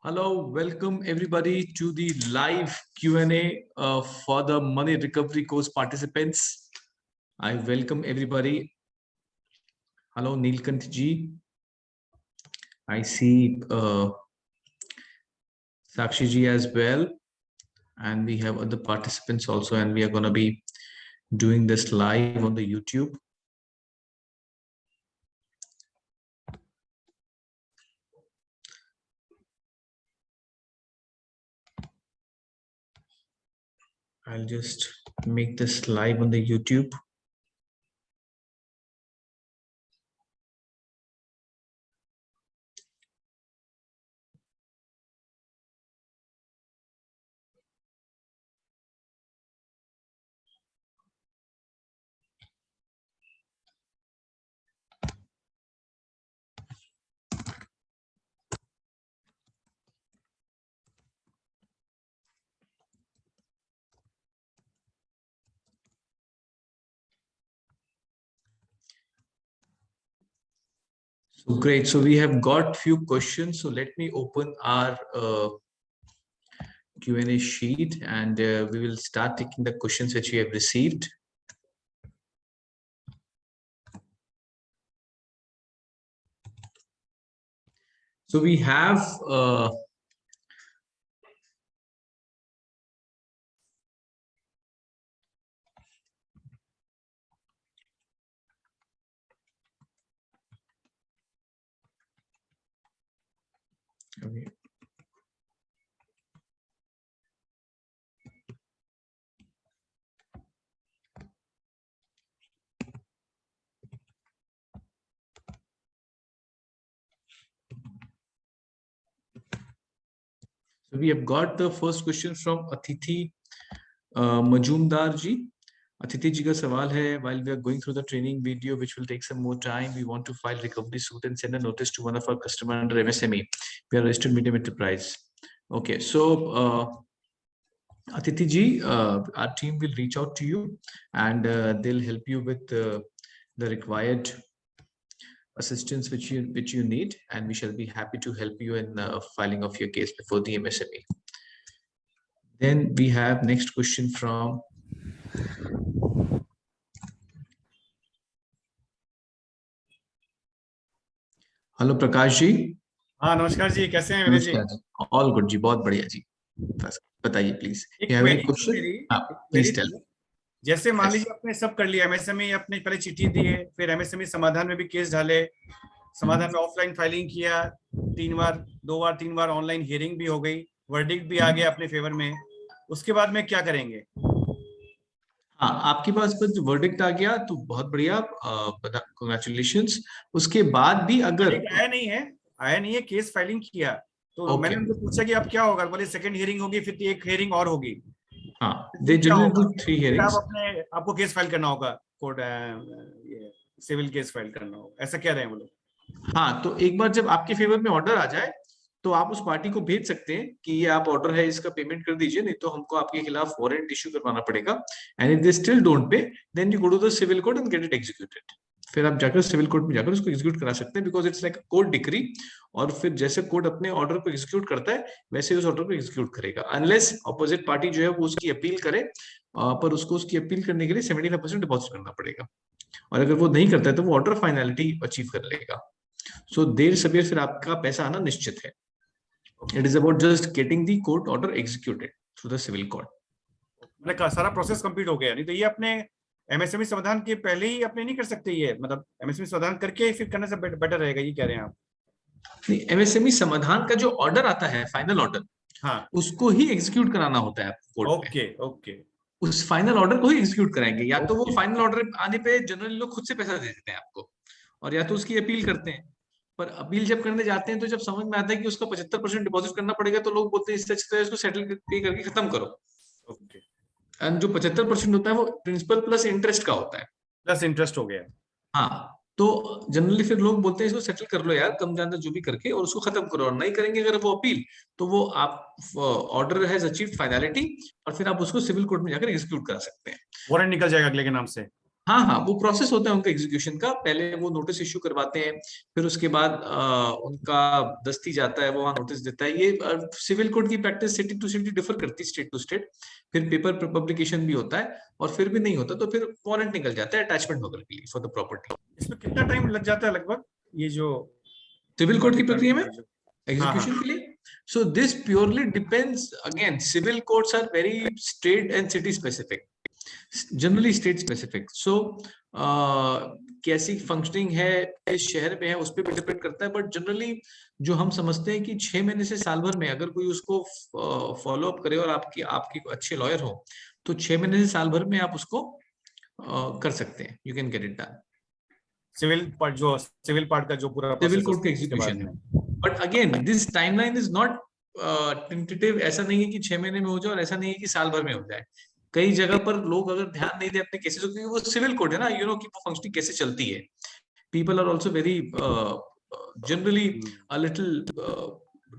Hello, welcome everybody to the live Q&A for the Money Recovery course participants. I welcome everybody. Hello, Neelkant ji. I see Sakshi ji as well. And we have other participants also, and we are going to be doing this live on the YouTube. I'll just make this live on the YouTube. So great. So we have got few questions. So let me open our Q&A sheet and we will start taking the questions which we have received. So we have okay. So we have got the first question from Atithi Majumdar ji. Atithi ji का सवाल है, while we are going through the training video, which will take some more time, we want to file recovery suit and send a notice to one of our customer under MSME. We are registered medium enterprise. Okay, so Atithi ji, our team will reach out to you and they'll help you with the required assistance which you need, and we shall be happy to help you in filing of your case before the MSME. Then we have next question from hello Prakash ji. हाँ नमस्कार जी, कैसे हैं विनय जी? All good जी, बहुत बढ़िया जी। बस बताइए please. Please tell. जैसे मान लीजिए आपने सब कर लिया, एमएसएमई आपने पहले चिट्ठी दी है, फिर एमएसएमई समाधान में भी केस डाले, समाधान में ऑफलाइन फाइलिंग किया 3 बार ऑनलाइन हियरिंग भी हो गई, वर्डिक्ट भी आ गया अपने फेवर में, उसके बाद में क्या करेंगे? हाँ, आपके पास बस वर्डिक्ट आ गया तो बहुत बढ़िया, कांग्रेचुलेशंस। उसके बाद भी अगर आया नहीं है, केस फाइलिंग किया तो मैंने उनको पूछा कि अब क्या होगा, बोले सेकंड हियरिंग होगी, फिर एक हियरिंग और होगी। हाँ, दे जनरली डू 3 हियरिंग्स। आपको केस फाइल करना होगा, कोर्ट सिविल केस फाइल करना होगा, ऐसा कह रहे हैं वो लोग। हाँ, तो एक बार जब आपके फेवर में ऑर्डर आ जाए तो आप उस पार्टी को भेज सकते हैं कि ये आप ऑर्डर है, इसका पेमेंट कर दीजिए, नहीं तो हमको आपके खिलाफ वारंट इश्यू करवाना पड़ेगा। And if they still don't pay, then you go to the civil court and get it executed. फिर आप जाकर सिविल कोर्ट में जाकर उसको एग्जीक्यूट करा सकते हैं, because it's like a court decree. और फिर जैसे कोर्ट अपने ऑर्डर को एग्जीक्यूट करता है वैसे उस ऑर्डर को एग्जीक्यूट करेगा, अनलेस ऑपोजिट पार्टी जो है वो उसकी अपील करे, पर उसको उसकी अपील करने के लिए 75% डिपॉजिट करना पड़ेगा, और अगर वो नहीं करता है तो वो ऑर्डर फाइनलिटी अचीव कर लेगा। सो देर सवेर फिर आपका पैसा आना निश्चित है। It is about just getting the court order executed through the civil court. मैंने सारा प्रोसेस कंप्लीट हो गया, नहीं तो ये अपने एमएसएमई समाधान के पहले ही अपने नहीं कर सकते, ये मतलब एमएसएमई समाधान करके फिर करने से बेटर रहेगा, ये कह रहे हैं आप? नहीं, एमएसएमई समाधान का जो ऑर्डर आता है, फाइनल ऑर्डर, हाँ, उसको ही एग्जीक्यूट कराना होता है आपको कोर्ट में। ओके, उस फाइनल ऑर्डर को ही एग्जीक्यूट कराएंगे, या तो वो फाइनल ऑर्डर आने पे जनरली लोग खुद से पैसा दे देते हैं आपको, और या तो उसकी अपील करते हैं। पर अपील जब करने जाते हैं तो जब समझ में आता है कि उसका 75% डिपॉजिट करना पड़ेगा, तो लोग बोलते हैं इससे अच्छा इसको सेटल करके खत्म करो। ओके। एंड जो 75% होता है वो प्रिंसिपल प्लस इंटरेस्ट का होता है, प्लस इंटरेस्ट हो गया। हाँ, तो जनरली फिर लोग बोलते हैं इसको सेटल कर लो यार, कम ज्यादा जो भी करके, और उसको खत्म करो। और नहीं करेंगे अगर वो अपील, तो वो आप ऑर्डर हैज अचीव्ड फाइनलिटी, और फिर आप उसको सिविल कोर्ट में जाकर एग्जीक्यूट करा सकते हैं। वारंट निकल जाएगा अगले के नाम से। हाँ हाँ, वो प्रोसेस होता है उनका एग्जीक्यूशन का। पहले वो नोटिस इश्यू करवाते हैं, फिर उसके बाद उनका दस्ती जाता है, वो वहाँ नोटिस देता है। ये सिविल कोड की practice city to city differ करती है, स्टेट टू स्टेट। फिर पेपर पब्लिकेशन भी होता है, और फिर भी नहीं होता तो फिर वारंट निकल जाता है अटैचमेंट वगैरह के लिए फॉर द प्रॉपर्टी। इसमें कितना टाइम लग जाता है लगभग, ये जो सिविल कोड की प्रक्रिया में हाँ हाँ एग्जीक्यूशन के लिए? So this purely depends, again civil courts are very state and city specific, generally state specific. So कैसी फंक्शनिंग है, किस शहर में है, उस पर भी डिपेंड करता है। बट जनरली जो हम समझते हैं कि 6 महीने से साल भर में अगर कोई उसको फॉलो अप करे और आपकी आपकी अच्छे लॉयर हो, तो 6 महीने से साल भर में आप उसको कर सकते हैं, you can get it done. Civil part का जो पूरा सिविल प्रोसेस कोर्ट का उसके बाद एग्जीक्यूशन में। है। But again this timeline is not tentative. ऐसा नहीं है कि 6 महीने में हो जाए, और ऐसा नहीं है कि साल भर में हो जाए। कई जगह पर लोग अगर ध्यान नहीं दे अपने केसेस, क्योंकि वो सिविल कोड है ना, यू नो कि वो फंक्शनिंग कैसे चलती है। People are also very generally a little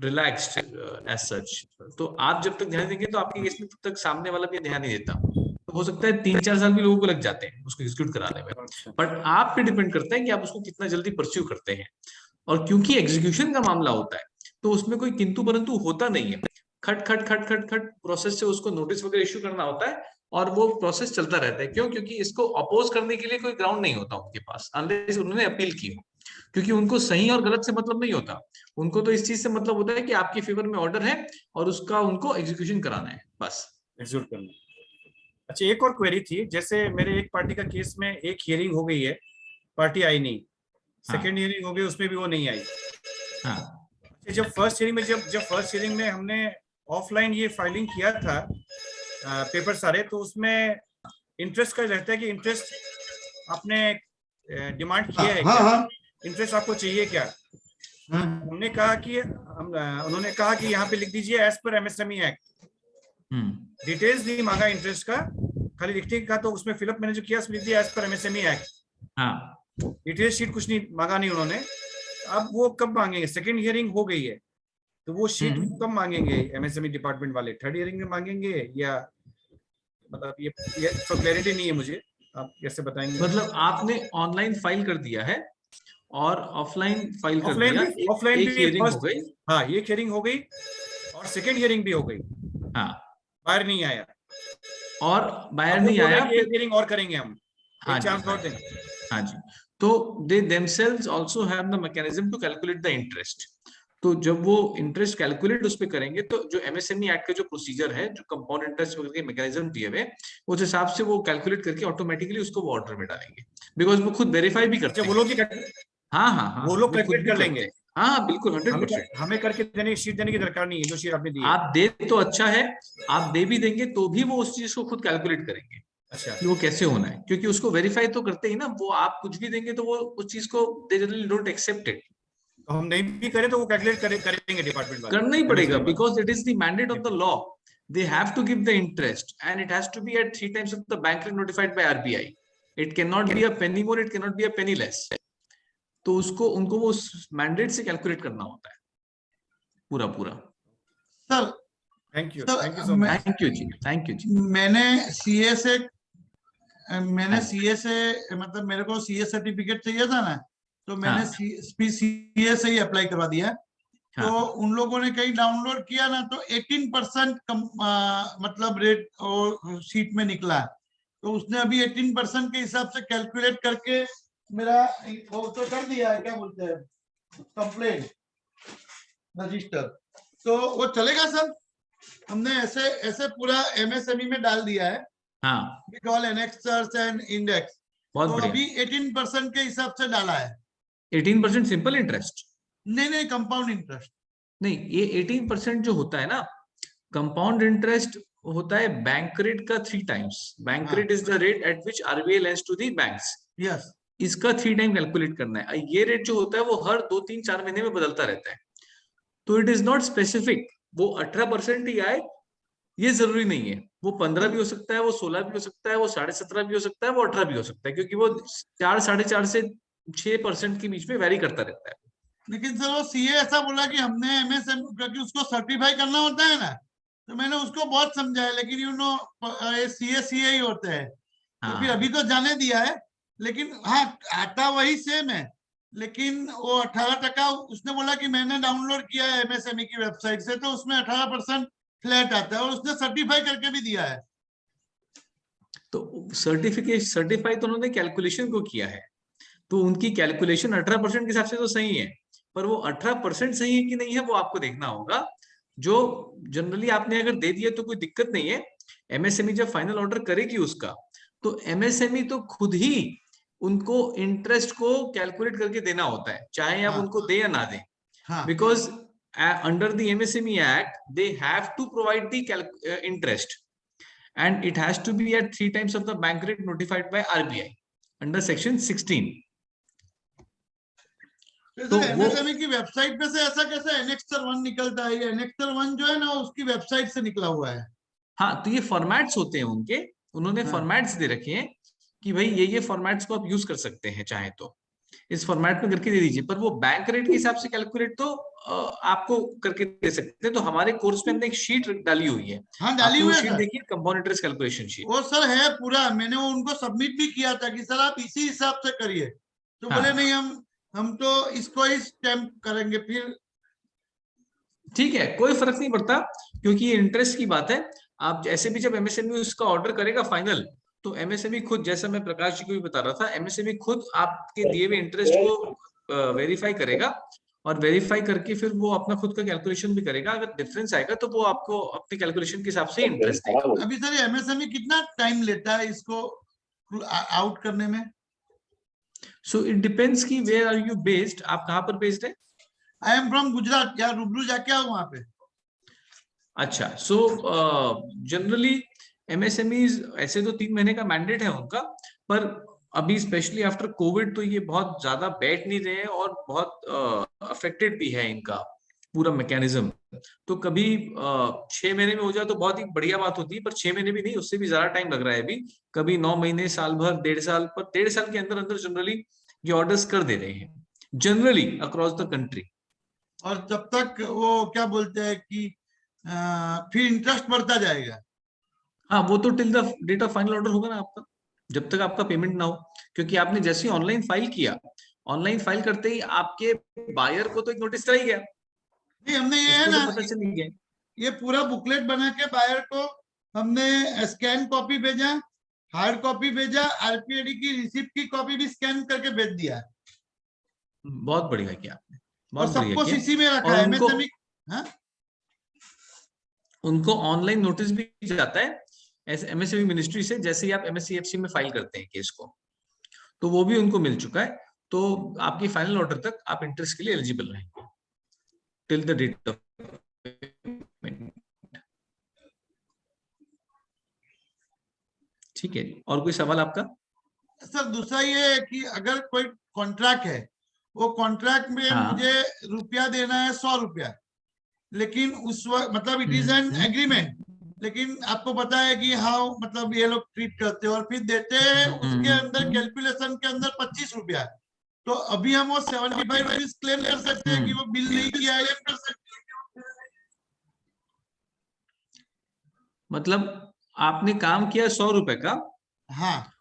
relaxed as such. तो आप जब तक ध्यान देंगे तो आपके केस में तब तक सामने वाला भी ध्यान नहीं देता। तो हो सकता है 3-4 साल भी लोगों को लग जाते हैं उसको एग्जीक्यूट कराने में। अच्छा बट आप पे डिपेंड करता है कि आप उसको कितना जल्दी परस्यू करते हैं। और क्योंकि एग्जीक्यूशन का मामला होता है, तो उसमें कोई किंतु परंतु होता नहीं है। खट खट खट खट खट प्रोसेस से उसको नोटिस वगैरह इश्यू करना होता है, और वो प्रोसेस चलता रहता है। क्यों? क्योंकि इसको अपोज करने के लिए कोई ग्राउंड नहीं होता उनके पास, अनलेस उन्होंने अपील की हो। क्योंकि उनको सही और गलत से मतलब नहीं होता, उनको तो इस चीज से मतलब होता है कि आपके फेवर में ऑर्डर है और उसका उनको एग्जीक्यूशन कराना है, बस। एग्जीक्यूट करना। अच्छा, एक और क्वेरी थी, जैसे मेरे एक पार्टी का केस में एक हियरिंग हो गई है, पार्टी आई नहीं, सेकेंड हाँ हियरिंग हो गई, उसमें भी वो नहीं आई। हाँ जब फर्स्ट हियरिंग में जब फर्स्ट हियरिंग में हमने ऑफलाइन ये फाइलिंग किया था पेपर सारे, तो उसमें इंटरेस्ट का रहता है कि इंटरेस्ट आपने डिमांड किया है हाँ क्या, हाँ इंटरेस्ट आपको चाहिए क्या। हमने कहा कि उन्होंने कहा कि यहाँ पे लिख दीजिए as per MSME act. Details नहीं मांगा इंटरेस्ट का, खाली लिखने का, तो उसमें फिलअप मैंने जो किया उसमें लिख दिया एज पर एमएसएमई एक्ट। हाँ डिटेल शीट कुछ नहीं मांगा नहीं उन्होंने। अब वो कब मांगेंगे? सेकंड हियरिंग हो गई है, तो वो शीट कब मांगेंगे एमएसएमई डिपार्टमेंट वाले? थर्ड हियरिंग में मांगेंगे या, मतलब ये तो क्लैरिटी नहीं है मुझे, आप कैसे बताएंगे? मतलब आपने ऑनलाइन फाइल कर दिया है और ऑफलाइन फाइल कर दिया, ऑफलाइन एक भी हियरिंग हो फर्स्ट, गई। हाँ ये हियरिंग हो गई और सेकंड हियरिंग भी हो गई, हाँ, बाहर नहीं आया, और बाहर अब वो नहीं बोल रहे आया हैं कि फिर। एक हियरिंग और करेंगे हम, हाँ एक जी, चांस हाँ और दें। जी, हाँ जी। तो they themselves also have the mechanism to calculate the interest. तो जब वो इंटरेस्ट कैलकुलेट उस पे करेंगे, तो जो एमएसएमई एक्ट का जो प्रोसीजर है, जो कंपाउंड इंटरेस्ट वगैरह के मैकेनिज्म दिए हुए, उस हिसाब से वो कैलकुलेट करके ऑटोमेटिकली उसको वो ऑर्डर में डालेंगे। बिकॉज वो खुद वेरीफाई भी करते अच्छा, हैं। वो लोग हाँ हाँ हाँ, वो लोग वो खुद कैलकुलेट भी कर करते लेंगे, हैं। हाँ बिल्कुल, हमें 100%। हमें करके देने, शीट देने की दरकार नहीं है, जो शीट आपने दी है। आप दे तो अच्छा है, आप दे भी देंगे तो भी वो उस चीज को खुद कैलकुलेट करेंगे अच्छा, कि वो कैसे होना है, क्योंकि उसको वेरीफाई तो करते ही ना। वो आप कुछ भी देंगे तो वो उस चीज को they generally don't accept it. तो हम नहीं भी करें तो वो कैलकुलेट करेंगे डिपार्टमेंट वाले, करना ही पड़ेगा, एमएसएमई वाले। Because it is the mandate of the law. They have to give the interest and it has to be at 3 times of the bank rate notified by RBI. It can not be a penny more, it can not be a penny less. तो उसको उनको वो mandate से calculate करना होता है पूरा पूरा। Sir, thank you sir so much. Thank you जी, थैंक यू जी। मैंने सीए से हाँ जी, मतलब मेरे को सीए सर्टिफिकेट चाहिए था ना, तो मैंने हाँ सीए से ही अप्लाई करवा दिया। तो हाँ उन लोगों ने कहीं डाउनलोड किया ना, तो 18% मतलब रेट और सीट में निकला। तो उसने अभी 18% के हिसाब से कैलकुलेट करके मेरा वो तो कर दिया है, क्या बोलते हैं, कंप्लेंट रजिस्टर। तो वो चलेगा सर? हमने ऐसे ऐसे पूरा एमएसएमई में डाल दिया है, हाँ, with all annexures and index. बहुत तो बढ़िया। अभी 18% के हिसाब से डाला है। 18% सिंपल इंटरेस्ट? नहीं नहीं, कंपाउंड इंटरेस्ट। नहीं, ये 18% जो होता है ना, कंपाउंड इंटरेस्ट होता है बैंक रेट का 3 times। बैंक हाँ, rate is the rate at which RBI lends to the banks. Yes. इसका 3 टाइम कैलकुलेट करना है। ये रेट जो होता है वो हर 2-3-4 महीने में बदलता रहता है। तो इट इज नॉट स्पेसिफिक वो 18% ही आए, ये जरूरी नहीं है। वो 15 भी हो सकता है, वो 16 भी हो सकता है, वो 17.5 भी हो सकता है, वो 18 भी हो सकता है, क्योंकि वो 4-4.5 से 6% के बीच में वैरी करता रहता है। लेकिन सर वो सीए ऐसा बोला कि हमने एमएसएम, क्योंकि उसको सर्टिफाई करना होता है ना, तो मैंने उसको बहुत समझाया, लेकिन सीए ही होते हैं। तो फिर हाँ अभी तो जाने दिया है, लेकिन हाँ आता वही सेम है, लेकिन वो 18% उसने बोला कि मैंने डाउनलोड किया है एमएसएमई की वेबसाइट से, तो उसमें 18% फ्लैट आता है, और उसने सर्टिफाई करके भी दिया है। तो सर्टिफाई तो उन्होंने कैलकुलेशन को किया है, तो उनकी कैलकुलेशन 18% के हिसाब से तो सही है, पर वो 18% सही है कि नहीं है वो आपको देखना होगा। जो जनरली आपने अगर दे दिया तो कोई दिक्कत नहीं है। एमएसएमई जब फाइनल ऑर्डर करेगी उसका, तो एमएसएमई तो खुद ही उनको इंटरेस्ट को कैलकुलेट करके देना होता है, चाहे आप हाँ उनको दे या ना दे, हाँ because under the MSME Act they have to provide the interest, and it has to be at 3 times of the bank rate notified by RBI under section 16. तो वो एमएसएमई की वेबसाइट पे से ऐसा कैसे एनेक्सर 1 निकलता है? ये एनेक्सर 1 जो है ना उसकी वेबसाइट से निकला हुआ है। हाँ, तो ये फॉर्मेट्स होते हैं उनके, उन्होंने हाँ। फॉर्मेट्स दे रखे हैं कि भाई ये फॉर्मेट्स को आप यूज कर सकते हैं, चाहे तो इस फॉर्मेट में करके दे दीजिए, पर वो बैंक रेट के हिसाब से कैलकुलेट तो आपको करके दे सकते हैं। तो हमारे कोर्स में हमने एक शीट डाली हुई है, हाँ डाली आपने वो हुई है शीट सर, देखिए, कंपाउंड इंटरेस्ट कैलकुलेशन शीट। वो सर है पूरा, मैंने वो उनको सबमिट भी किया था कि सर आप इसी हिसाब से करिए, तो हाँ। बोले नहीं हम तो इसको ही स्टैम्प करेंगे। फिर ठीक है, कोई फर्क नहीं पड़ता, क्योंकि ये इंटरेस्ट की बात है। आप ऐसे भी जब एमएसएमई उसका ऑर्डर करेगा फाइनल, तो एमएसएमई खुद, जैसा मैं प्रकाश जी को भी बता रहा था, एमएसएमई खुद आपके दिए हुए इंटरेस्ट को वेरीफाई करेगा, और वेरीफाई करके फिर वो अपना खुद का कैलकुलेशन भी करेगा। अगर डिफरेंस आएगा तो वो आपको अपने कैलकुलेशन के हिसाब से इंटरेस्ट देगा। अभी सर एमएसएमई कितना टाइम लेता है इसको आउट करने में? सो इट डिपेंड्स कि वेयर आर यू बेस्ड, आप कहाँ पर बेस्ड है? आई एम फ्रॉम गुजरात, या रूबरू जाके आओ वहां पे? अच्छा, सो जनरली एमएसएमईज ऐसे तो 3 महीने का मैंडेट है उनका, पर अभी स्पेशली आफ्टर कोविड तो ये बहुत ज्यादा बैठ नहीं रहे हैं, और बहुत अफेक्टेड भी है इनका पूरा मैकेनिज्म। तो कभी 6 महीने में हो जाए तो बहुत ही बढ़िया बात होती है, पर 6 महीने भी नहीं, उससे भी ज्यादा टाइम लग रहा है अभी। कभी 9 महीने, साल भर, 1.5 साल, पर 1.5 साल के अंदर अंदर जनरली ये ऑर्डर्स कर दे रहे हैं, जनरली अक्रॉस द कंट्री। और जब तक वो क्या बोलते हैं कि फिर इंटरेस्ट बढ़ता जाएगा? हाँ, वो तो till the date of final order होगा ना आपका, जब तक आपका पेमेंट ना हो। क्योंकि आपने जैसे ही ऑनलाइन फाइल किया, ऑनलाइन फाइल करते ही आपके बायर को तो एक नोटिस चला ही गया, नहीं, हमने ये है उसको ना, तो पता चल ही गया। ये पूरा बुकलेट बना के बायर को हमने स्कैन कॉपी भेजा, हार्ड कॉपी भेजा, आरपीएडी की रिसिप्ट की कॉपी भी स्कैन करके भेज दिया, बहुत बढ़िया किया आपने, और बहुत सब बढ़िया कुछ किया। इसी में रखा और है उनको एमएसएमई। हाँ उनको ऑनलाइन नोटिस भी जाता है ऐसे एमएसएमई मिनिस्ट्री से, जैसे ही आप एमएससीएफसी में फाइल करते हैं केस को, तो वो भी उनको मिल चुका है। तो आपकी फाइनल ऑर्डर तक आप इंटरेस्ट के लिए एलिजिबल रहेंगे till the date of payment. ठीक है, और कोई सवाल आपका? सर दूसरा ये है कि अगर कोई कॉन्ट्रैक्ट है, वो कॉन्ट्रैक्ट में हाँ। मुझे रुपया देना है 100 रुपया, लेकिन उस वक्त मतलब इट इज एन एग्रीमेंट, लेकिन आपको पता है कि हाँ मतलब ये लोग ट्रीट करते हैं, और फिर देते हैं उसके अंदर कैलकुलेशन के अंदर 25 रुपया, तो अभी हम वो 75 रुपीज क्लेम कर सकते हैं कि वो बिल नहीं किया है, कर सकते हैं? मतलब आपने काम किया 100 रुपए का, हाँ,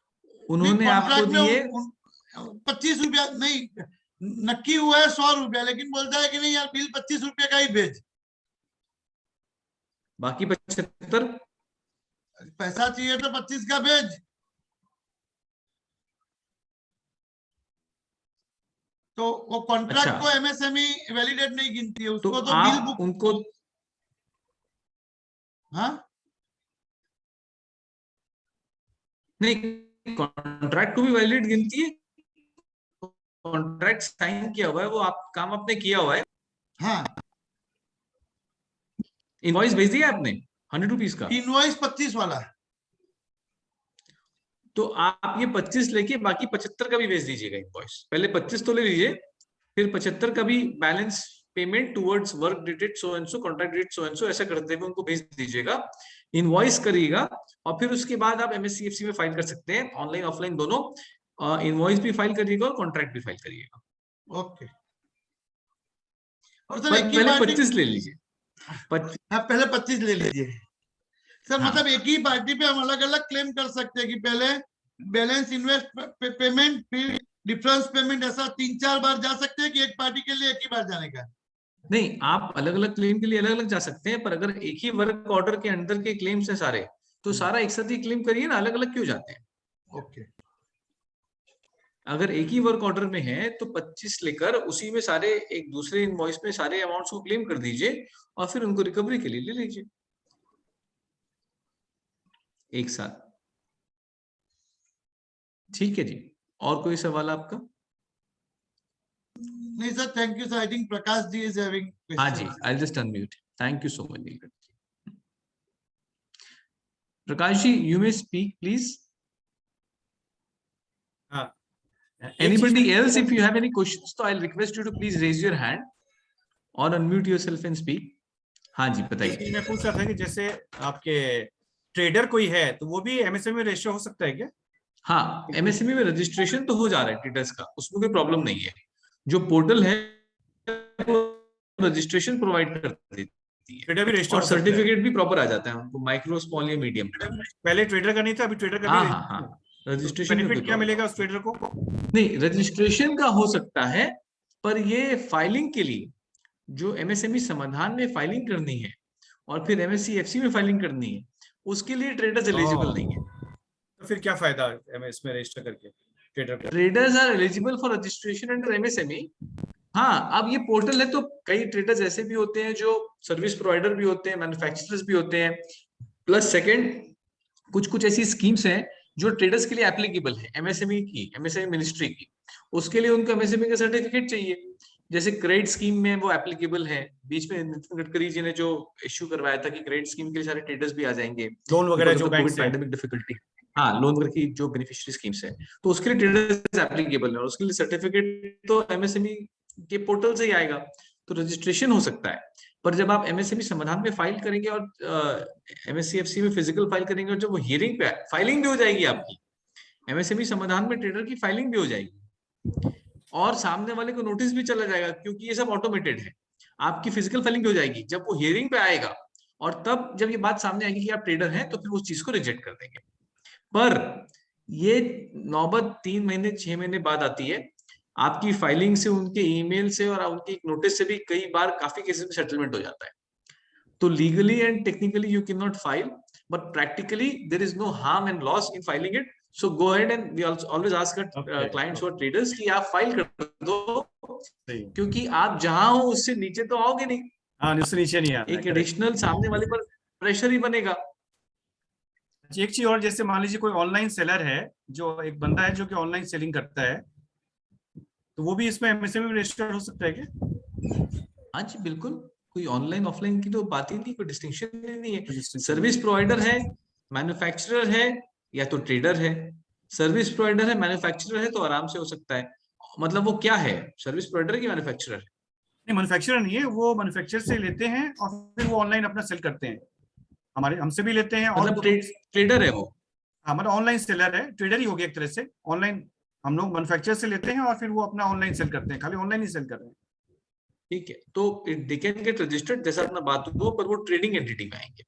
उन्होंने आपको दिए 25 रुपया नहीं, नक्की हुआ है 100 रुपया, लेकिन बोलता है कि नहीं यार बिल 25 रुपया का ही भेज, बाकी 75। पैसा चाहिए तो 25 का भेज। तो वो कॉन्ट्रैक्ट अच्छा, को एमएसएमई वैलिडेट नहीं गिनती है, तो उसको तो बिल आप बुक। उनको, हाँ नहीं, कॉन्ट्रैक्ट को भी वैलिड गिनती है, कॉन्ट्रैक्ट साइन किया हुआ है, वो आप काम आपने किया हुआ है। हाँ, इनवॉइस भेज दिया आपने 100 रुपीज का, इनवॉइस 25 वाला। तो आप ये 25 लेके बाकी 75 का भी भेज दीजिएगा इनवॉइस। पहले 25 तो ले लीजिए, फिर 75 का भी balance payment towards work dated so and so, contract date so and so, ऐसा करते हुए उनको भेज दीजिएगा, इनवॉइस करिएगा, और फिर उसके बाद आप एमएससीएफसी में फाइल कर सकते हैं, ऑनलाइन ऑफलाइन दोनों। इनवॉइस भी फाइल करिएगा और कॉन्ट्रैक्ट भी फाइल करिएगा। ओके। और सर पर एक ही पहले पार्टी, 25 ले लीजिए। हाँ पहले 25 ले लीजिए सर। हाँ। मतलब एक ही पार्टी पे हम अलग अलग क्लेम कर सकते हैं कि पहले बैलेंस इन्वेस्ट पेमेंट फिर डिफरेंस पेमेंट, ऐसा 3-4 बार जा सकते हैं कि एक पार्टी के लिए एक ही बार जाने का? नहीं, आप अलग अलग क्लेम के लिए अलग अलग जा सकते हैं, पर अगर एक ही वर्क ऑर्डर के अंदर के क्लेम्स हैं सारे, तो सारा एक साथ ही क्लेम करिए ना, अलग अलग क्यों जाते हैं? ओके। अगर एक ही वर्क ऑर्डर में है तो 25 लेकर उसी में सारे एक दूसरे इनवॉइस में सारे अमाउंट्स को क्लेम कर दीजिए और फिर उनको रिकवरी के लिए ले लीजिए एक साथ। ठीक है जी, और कोई सवाल आपका? नहीं sir, thank you sir. I think Prakash ji is having हाँ जी, question. I just unmute. Thank you so much Neelkanth ji. Prakash ji, you may speak please. हाँ, Anybody else, if you have any questions, तो I'll request you to please raise your hand or unmute yourself and speak. हाँ जी, बताइए। मैं पूछ रहा था कि जैसे आपके ट्रेडर कोई है तो वो भी एमएसएमई में रजिस्टर हो सकता है क्या? हाँ, एमएसएमई में रजिस्ट्रेशन तो हो जा रहा है ट्रेडर्स का, उसमें कोई प्रॉब्लम नहीं है। जो पोर्टल है रजिस्ट्रेशन प्रोवाइड कर देती है ट्रेडर भी रजिस्टर और हो सकता है। सर्टिफिकेट भी प्रॉपर आ जाता है उनको, माइक्रो, स्मॉल या मीडियम। पहले ट्रेडर का नहीं था, अभी ट्रेडर का हाँ भी। हाँ हाँ, रजिस्ट्रेशन में बेनिफिट क्या कोई मिलेगा उस ट्रेडर को? नहीं, रजिस्ट्रेशन का हो सकता है, पर ये फाइलिंग के लिए जो एमएसएमई समाधान में फाइलिंग करनी है और फिर एमएससी एफसी में फाइलिंग करनी है, उसके लिए ट्रेडर्स एलिजिबल नहीं है। तो फिर क्या फायदा है इसमें रजिस्टर करके ट्रेडर को? Traders are eligible for registration under MSME. हाँ, अब ये पोर्टल है तो कई ट्रेडर्स ऐसे भी होते हैं जो सर्विस प्रोवाइडर भी होते हैं, मैन्युफैक्चरर्स भी होते हैं, प्लस सेकंड कुछ कुछ ऐसी स्कीम्स हैं जो ट्रेडर्स के लिए एप्लीकेबल है, एमएसएमई की, एमएसएमई मिनिस्ट्री की, उसके लिए उनको एमएसएमई का सर्टिफिकेट चाहिए। जैसे क्रेडिट स्कीम में वो एप्लीकेबल है। बीच में नितिन गडकरी जी ने जो इश्यू करवाया था कि क्रेडिट स्कीम के लिए सारे ट्रेडर्स भी आ जाएंगे, लोन वगैरह जो बैंक कोविड पैंडेमिक डिफिकल्टी, हाँ, लोन वगैरह की जो बेनिफिशियरी स्कीम्स है, तो उसके लिए ट्रेडर्स एप्लीकेबल है और उसके लिए सर्टिफिकेट तो एमएसएमई के पोर्टल से ही आएगा, तो रजिस्ट्रेशन हो सकता है। पर जब आप एमएसएमई समाधान में फाइल करेंगे और एमएससीएफसी में फिजिकल फाइल करेंगे और जब वो हियरिंग पे फाइलिंग भी हो जाएगी आपकी, एमएसएमई समाधान में ट्रेडर की फाइलिंग भी हो जाएगी और सामने वाले को नोटिस भी चला जाएगा, क्योंकि ये सब ऑटोमेटेड है। आपकी फिजिकल फाइलिंग हो जाएगी, जब वो हियरिंग पे आएगा और तब जब ये बात सामने आएगी कि आप ट्रेडर हैं, तो फिर उस चीज को रिजेक्ट कर देंगे। पर ये नौबत 3 महीने 6 महीने बाद आती है। आपकी फाइलिंग से, उनके ईमेल से और उनकी नोटिस से भी कई बार काफी केसेस में सेटलमेंट हो जाता है। तो legally and technically you can not file, but practically there is no harm and loss in filing it. So go ahead and we always ask our clients or traders कि आप file कर दो, क्योंकि आप जहां हो उससे नीचे तो आओगे नहीं। हाँ, उससे नीचे नहीं आना। एक एडिशनल सामने वाले पर प्रेशर ही बनेगा। एक चीज और, जैसे मान लीजिए कोई ऑनलाइन सेलर है, जो एक बंदा है जो कि ऑनलाइन सेलिंग करता है, तो वो भी इसमें एमएसएमई में रजिस्टर हो सकता है क्या? हाँ जी, बिल्कुल। कोई ऑनलाइन ऑफलाइन की तो बात ही नहीं, कोई डिस्टिंक्शन नहीं है। सर्विस प्रोवाइडर है, मैन्युफैक्चरर है या तो ट्रेडर है। सर्विस प्रोवाइडर है, मैन्युफैक्चरर है, तो आराम से हो सकता है। मतलब वो क्या है, सर्विस प्रोवाइडर की मैन्युफैक्चरर है? नहीं, मैन्युफैक्चरर नहीं है, वो मैन्युफैक्चरर से लेते हैं और फिर वो ऑनलाइन अपना सेल करते हैं। हमसे भी लेते हैं। मतलब ट्रेडर है वो? हाँ, मतलब ऑनलाइन सेलर है, ट्रेडर ही हो गया एक तरह से। ऑनलाइन हम लोग मैन्युफैक्चरर से लेते हैं और फिर वो अपना ऑनलाइन सेल करते हैं, खाली ऑनलाइन ही सेल कर रहे हैं। ठीक है, तो दे कैन गेट रजिस्टर्ड, जैसा अपना बात हुआ, पर वो ट्रेडिंग एंटिटी में आएंगे।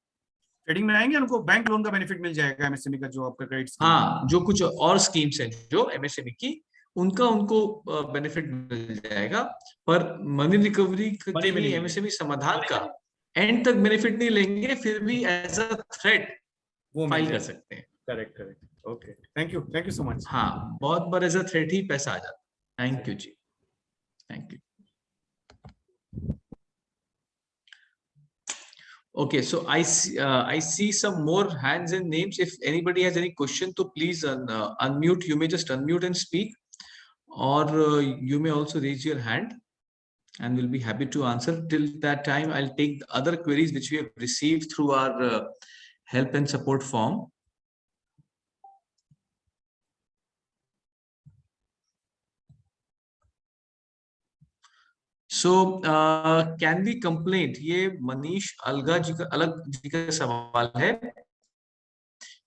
ट्रेडिंग में आएंगे, उनको बैंक लोन का बेनिफिट मिल जाएगा एमएसएमई का, जो आपका क्रेडिट। हाँ, जो कुछ और स्कीम्स हैं जो एमएसएमई की, उनको बेनिफिट मिल जाएगा, पर मनी रिकवरी के लिए एमएसएमई समाधान का एंड तक बेनिफिट नहीं लेंगे, फिर भी एज अ थ्रेट वो फाइल कर सकते हैं। Correct, okay, thank you so much. हाँ, बहुत बार एज अ थ्रेट ही पैसा आ जाता है। थैंक यू जी, thank you. Okay, so I see some more hands and names. If anybody has any question, so please unmute. You may just unmute and speak, or you may also raise your hand, and we'll be happy to answer. Till that time, I'll take the other queries which we have received through our help and support form. So can we complaint? ये मनीष अलग जी का सवाल है।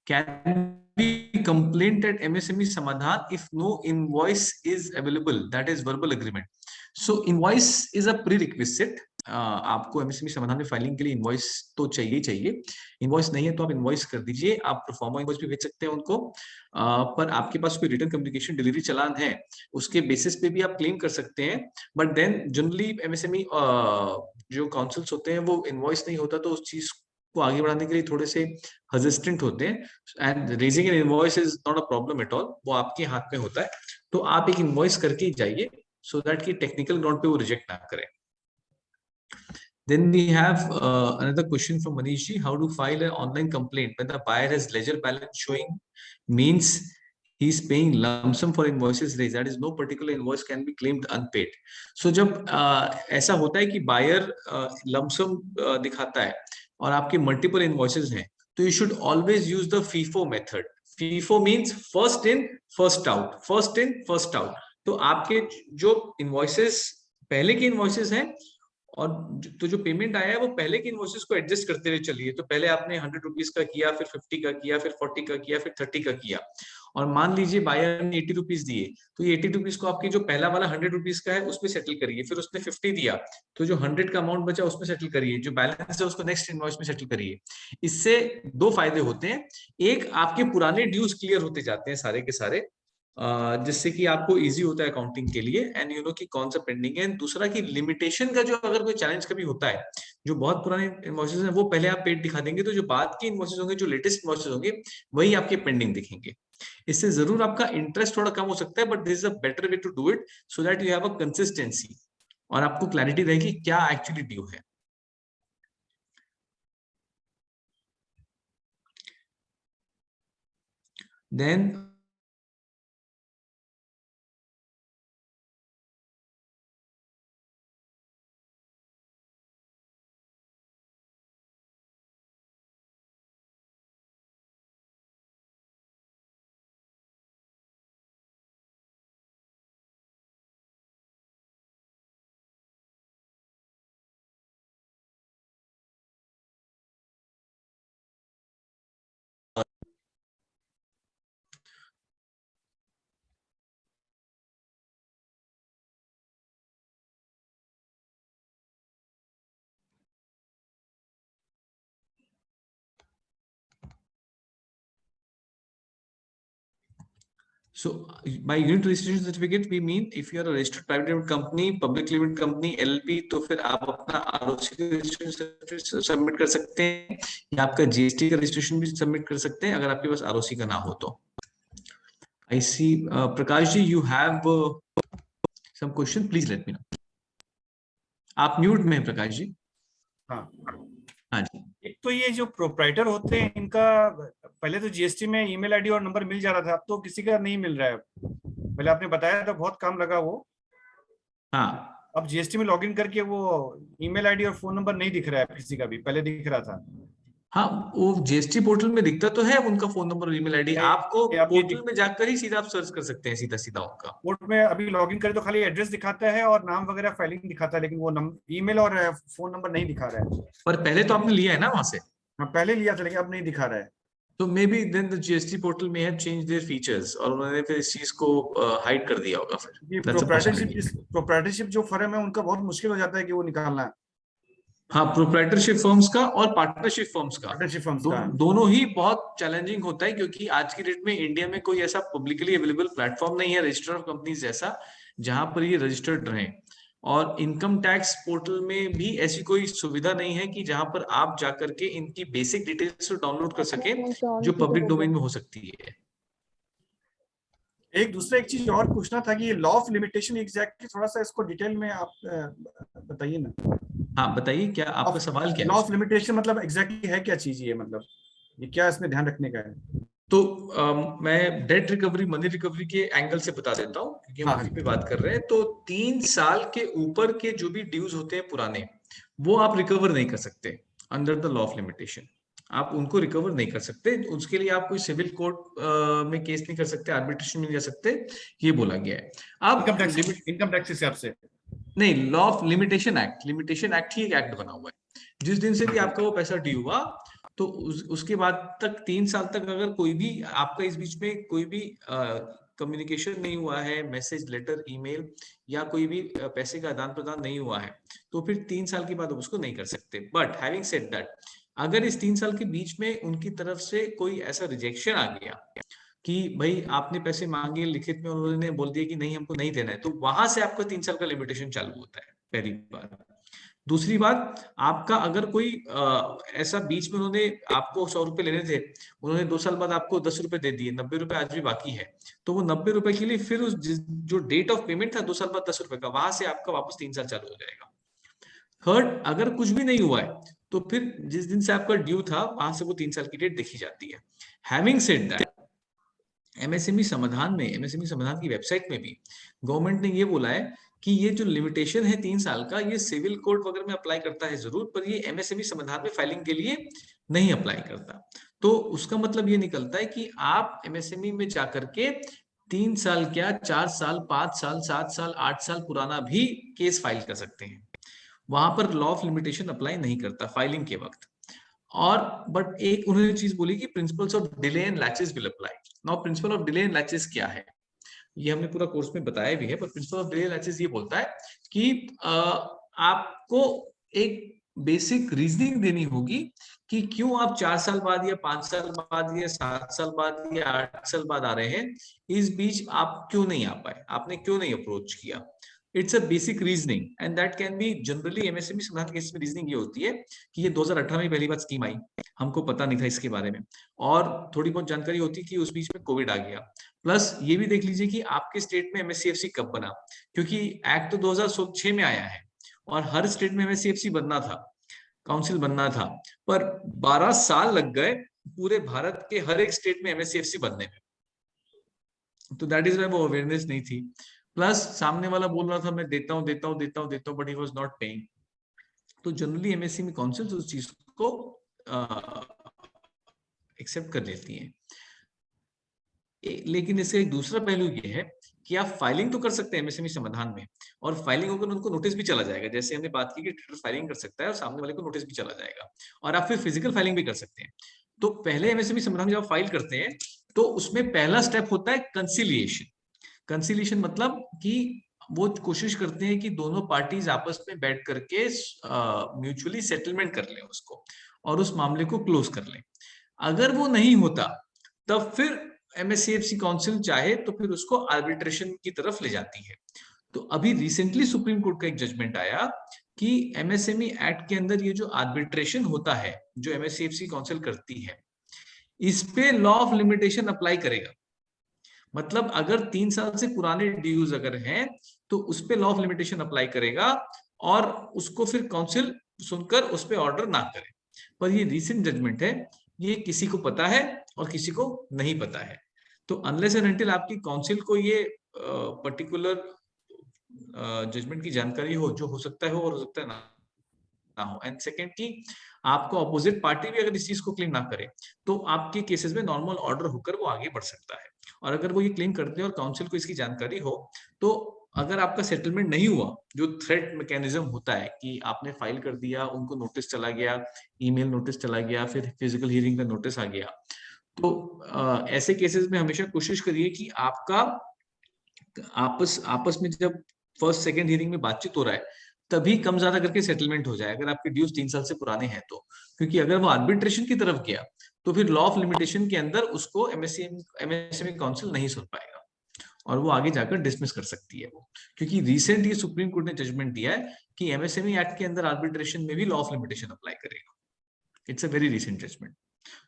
Can we complain at MSME Samadhan if no invoice is available? That is verbal agreement. So invoice is a prerequisite. आपको MSME समाधान में filing के लिए इनवॉइस तो चाहिए ही चाहिए। इनवॉइस नहीं है तो आप इनवॉइस कर दीजिए, आप प्रोफार्मा इनवॉइस भी भेज सकते हैं उनको। पर आपके पास कोई रिटर्न कम्युनिकेशन डिलीवरी चालान है, उसके बेसिस पे भी आप क्लेम कर सकते हैं। बट देन जनरली एमएसएमई जो काउंसिल्स होते हैं वो इनवॉइस नहीं होता तो उस चीज को आगे बढ़ाने के लिए थोड़े से हेजिस्टेंट होते हैं। And raising N invoice is not a problem at all, वो आपके हाथ में होता है। तो आप एक इनवॉइस करके ही जाइए सो दैट कि टेक्निकल ग्राउंड पे वो रिजेक्ट ना करें। Then we have another question from Manish ji. How to file an online complaint when the buyer has ledger balance showing means he's paying lump sum for invoices raised. That is, no particular invoice can be claimed unpaid. So जब ऐसा होता है कि buyer lump sum दिखाता है और आपके multiple invoices हैं, तो you should always use the FIFO method. FIFO means first in, first out. First in, first out. तो आपके जो invoices पहले के invoices हैं और तो जो पेमेंट आया है वो पहले के इनवॉइसेस को एडजस्ट करते हुए चलिए। तो पहले आपने 100 रुपीज का किया, फिर 50 का किया, फिर 40 का किया, फिर 30 का किया। और मान लीजिए बायर ने 80 रुपीज दिए, तो ये 80 रुपीज को आपकी जो पहला वाला 100 रुपीज का है उसमें सेटल करिए। फिर उसने 50 दिया तो जो 100 का अमाउंट बचा उसमें सेटल करिए, जो बैलेंस है उसको नेक्स्ट इनवॉइस में सेटल करिए। इससे दो फायदे होते हैं, एक आपके पुराने ड्यूज क्लियर होते जाते हैं सारे के सारे, जिससे कि आपको इजी होता है अकाउंटिंग के लिए एंड यू नो कि कौन सा पेंडिंग है। दूसरा कि लिमिटेशन का जो अगर कोई चैलेंज कभी होता है, जो बहुत पुराने इनवॉइसेस हैं वो पहले आप पेड दिखा देंगे, तो जो बाद के इनवॉइसेस होंगे, जो लेटेस्ट इनवॉइसेस होंगे, वही आपके पेंडिंग दिखेंगे। इससे जरूर आपका इंटरेस्ट थोड़ा कम हो सकता है, but this is a better way to do it so that you have a consistency और आपको क्लैरिटी रहेगी क्या एक्चुअली ड्यू है। Then so by unit registration certificate we mean if you are a registered private limited company, public limited company, LLP, तो फिर आप अपना ROC का रजिस्ट्रेशन सबमिट कर सकते हैं या आपका GST का रजिस्ट्रेशन भी सबमिट कर सकते हैं अगर आपके पास ROC का ना हो तो। I see Prakash ji you have some question, please let me know. आप म्यूट में हैं प्रकाश जी। हाँ हाँ जी। एक तो ये जो प्रोप्राइटर होते हैं इनका पहले तो जीएसटी में ईमेल आईडी और नंबर मिल जा रहा था, अब तो किसी का नहीं मिल रहा है। पहले आपने बताया था बहुत काम लगा वो। हाँ अब जीएसटी में लॉगिन करके वो ईमेल आईडी और फोन नंबर नहीं दिख रहा है किसी का भी, पहले दिख रहा था। हाँ, वो जीएसटी पोर्टल में दिखता तो है उनका फोन नंबर और ईमेल आईडी, आपको पोर्टल में जाकर ही सीधा आप सर्च कर सकते हैं सीधा सीधा उनका। पोर्ट में अभी लॉगिन करें तो खाली एड्रेस दिखाता है और नाम वगैरह फाइलिंग दिखाता है, लेकिन वो ईमेल और फोन नंबर नहीं दिखा रहा है। पर पहले तो आपने लिया है ना वहां से? हाँ पहले लिया था, लेकिन अब नहीं दिखा रहा है। तो maybe then the GST portal में हैव चेंज देयर फीचर्स और उन्होंने फिर इस चीज को हाइड कर दिया होगा फिर। प्रोप्राइटरशिप जो फर्म है उनका बहुत मुश्किल हो जाता है कि वो निकालना है। हाँ, प्रोप्राइटरशिप फर्म्स का और पार्टनरशिप फर्म्स का, दोनों ही बहुत चैलेंजिंग होता है क्योंकि आज की डेट में इंडिया में कोई ऐसा पब्लिकली अवेलेबल प्लेटफॉर्म नहीं है रजिस्टर ऑफ कंपनीज जैसा जहां पर ये रजिस्टर्ड रहे। और इनकम टैक्स पोर्टल में भी ऐसी कोई सुविधा नहीं है कि जहां पर आप जाकर के इनकी बेसिक डिटेल्स डाउनलोड कर सके जो पब्लिक डोमेन में हो सकती है। एक चीज और पूछना था कि ये लॉ ऑफ लिमिटेशन एग्जैक्टली थोड़ा सा इसको डिटेल में आप बताइए ना। हाँ बताइए, क्या आपका सवाल क्या है? लॉ ऑफ लिमिटेशन मतलब एग्जैक्टली है क्या चीज ये, मतलब ये क्या इसमें ध्यान रखने का है? तो मैं डेट रिकवरी, मनी रिकवरी के एंगल से बता देता हूँ क्योंकि हम उसी पे बात कर रहे हैं। तो 3 साल के ऊपर के जो भी ड्यूज होते हैं पुराने, वो आप रिकवर नहीं कर सकते under the law of limitation. आप उनको रिकवर नहीं कर सकते, उसके लिए आप कोई सिविल कोर्ट में केस नहीं कर सकते, आर्बिट्रेशन में नहीं जा सकते, ये बोला गया है। अब इनकम टैक्स हिसाब से नहीं, लॉ ऑफ लिमिटेशन एक्ट ही एक एक्ट बना हुआ है। जिस दिन से भी आपका वो पैसा ड्यू हुआ तो उसके बाद तक 3 साल तक अगर कोई भी आपका इस बीच में कोई भी कम्युनिकेशन नहीं हुआ है, मैसेज, लेटर, ईमेल या कोई भी पैसे का आदान प्रदान नहीं हुआ है, तो फिर 3 साल के बाद उसको नहीं कर सकते। बट हैविंग सेड दैट, अगर इस 3 साल के बीच में उनकी तरफ से कोई ऐसा रिजेक्शन आ गया कि भाई आपने पैसे मांगे, लिखित में उन्होंने बोल दिया कि नहीं हमको नहीं देना है, तो वहां से आपका 3 साल का लिमिटेशन चालू होता है, पहली बात। दूसरी बात, आपका अगर कोई ऐसा बीच में उन्होंने आपको 100 रुपए लेने थे, उन्होंने 2 साल बाद आपको 10 रुपए दे दिए, 90 रुपए आज भी बाकी है, तो वो 90 रुपए के लिए फिर उस जो डेट ऑफ पेमेंट था 2 साल बाद 10 रुपए का, वहां से आपका वापस 3 साल चालू हो जाएगा। थर्ड, अगर कुछ भी नहीं हुआ है तो फिर जिस दिन से आपका ड्यू था वहां से वो 3 साल की डेट देखी जाती है। हैविंग सेड दैट, एमएसएमई समाधान की वेबसाइट में भी गवर्नमेंट ने ये बोला है कि ये जो लिमिटेशन है 3 साल का, ये सिविल कोड वगैरह में अप्लाई करता है जरूर, पर ये एमएसएमई समाधान में फाइलिंग के लिए नहीं अप्लाई करता। तो उसका मतलब ये निकलता है कि आप एमएसएमई में जाकर के 3 साल क्या, 4 साल, 5 साल, 7 साल, 8 साल पुराना भी केस फाइल कर सकते हैं। वहां पर लॉ ऑफ लिमिटेशन अप्लाई नहीं करता फाइलिंग के वक्त। और बट एक उन्होंने चीज बोली कि principles of delay and latches will apply. Now principle of delay and latches क्या है, ये हमने पूरा कोर्स में बताया भी है, पर principle of delay and latches ये बोलता है कि आपको एक बेसिक रीजनिंग देनी होगी कि क्यों आप 4 साल बाद या 5 साल बाद या 7 साल बाद या 8 साल बाद आ रहे हैं, इस बीच आप क्यों नहीं आ पाए, आपने क्यों नहीं अप्रोच किया। It's a basic reasoning and that can be generally MSME समाधान केस में रीजनिंग ये होती है कि ये 2018 में पहली बार स्कीम आई, हमको पता नहीं था इसके बारे में, और थोड़ी बहुत जानकारी होती कि उस बीच में कोविड आ गया। प्लस ये भी देख लीजिए कि आपके स्टेट में एमएससीएफसी कब बना, क्योंकि एक्ट तो 2006 में आया है और हर स्टेट में एमएससीएफसी बनना था, काउंसिल बनना था, पर 12 साल लग गए पूरे भारत के हर एक स्टेट में एमएससीएफसी बनने में। तो दैट इज व्हाई वो अवेयरनेस नहीं थी। प्लस सामने वाला बोल रहा था मैं देता हूं, but he was not paying. तो जनरली एमएसएमई काउंसिल्स उस चीज को एक्सेप्ट कर लेती हैं। लेकिन इसका एक दूसरा पहलू ये है कि आप फाइलिंग तो कर सकते हैं एमएसएमई समाधान में, और फाइलिंग होकर उनको नोटिस भी चला जाएगा, जैसे हमने बात की कि ट्रेडर फाइलिंग कर सकता है और सामने वाले को नोटिस भी चला जाएगा, और आप फिर फिजिकल फाइलिंग भी कर सकते हैं। तो पहले एमएसएमई समाधान जब फाइल करते हैं तो उसमें पहला स्टेप होता है कंसिलिएशन। कंसिलिएशन मतलब कि वो कोशिश करते हैं कि दोनों पार्टीज आपस में बैठ करके म्यूचुअली सेटलमेंट कर लें उसको और उस मामले को क्लोज कर लें। अगर वो नहीं होता तब फिर एमएससीएफसी काउंसिल चाहे तो फिर उसको आर्बिट्रेशन की तरफ ले जाती है। तो अभी रिसेंटली सुप्रीम कोर्ट का एक जजमेंट आया कि एमएसएमई एक्ट के अंदर ये जो आर्बिट्रेशन होता है जो एमएससीएफसी काउंसिल करती है, इस पे लॉ ऑफ लिमिटेशन अप्लाई करेगा। मतलब अगर 3 साल से पुराने ड्यूज अगर हैं तो उस पे लॉ ऑफ लिमिटेशन अप्लाई करेगा और उसको फिर काउंसिल सुनकर उस पे ऑर्डर ना करे। पर ये रीसेंट जजमेंट है, ये किसी को पता है और किसी को नहीं पता है। तो अनलेस एंड अनटिल आपकी काउंसिल को ये पर्टिकुलर जजमेंट की जानकारी हो, जो हो सकता है हो और हो सकता है ना हो, एंड सेकेंड की आपको अपोजिट पार्टी भी अगर इस चीज को क्लेम ना करे तो आपके केसेस में नॉर्मल ऑर्डर होकर वो आगे बढ़ सकता है। और अगर वो ये क्लेम करते हैं और काउंसिल को इसकी जानकारी हो, तो अगर आपका सेटलमेंट नहीं हुआ, जो थ्रेट मैकेनिज्म होता है कि आपने फाइल कर दिया, उनको नोटिस चला गया, ईमेल नोटिस चला गया, फिर फिजिकल हियरिंग का नोटिस आ गया, तो ऐसे केसेस में हमेशा कोशिश करिए कि आपका आपस में जब फर्स्ट सेकंड हियरिंग में बातचीत हो रहा है तभी कम ज्यादा करके सेटलमेंट हो जाए, अगर आपके ड्यूज 3 साल से पुराने हैं तो। क्योंकि अगर वो आर्बिट्रेशन की तरफ गया तो फिर लॉ ऑफ लिमिटेशन के अंदर उसको एमएसएमई काउंसिल नहीं सुन पाएगा और वो आगे जाकर डिसमिस कर सकती है वो। क्योंकि रिसेंट ये सुप्रीम कोर्ट ने जजमेंट दिया है कि एमएसएमई एक्ट के अंदर आर्बिट्रेशन में भी लॉ ऑफ लिमिटेशन अप्लाई करेगा। It's a very recent judgment.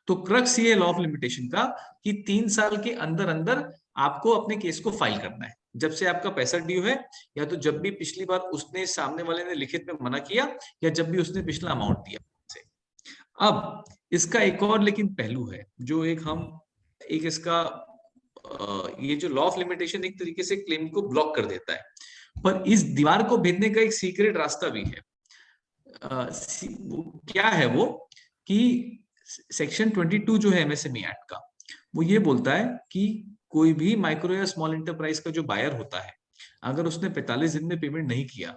तो क्रक्स ये लॉ ऑफ लिमिटेशन का कि 3 साल के अंदर अंदर आपको अपने केस को फाइल करना है, जब से आपका पैसा ड्यू है, या तो जब भी पिछली बार उसने सामने वाले ने लिखित में मना किया, या जब भी उसने पिछला अमाउंट दिया। अब इसका एक और लेकिन पहलू है जो एक इसका ये जो लॉ ऑफ लिमिटेशन एक तरीके से क्लेम को ब्लॉक कर देता है, पर इस दीवार को भेदने का एक सीक्रेट रास्ता भी है। क्या है वो कि सेक्शन 22 जो है एमएसएमई एक्ट का, वो ये बोलता है कि कोई भी माइक्रो या स्मॉल एंटरप्राइज का जो बायर होता है, अगर उसने 45 दिन में पेमेंट नहीं किया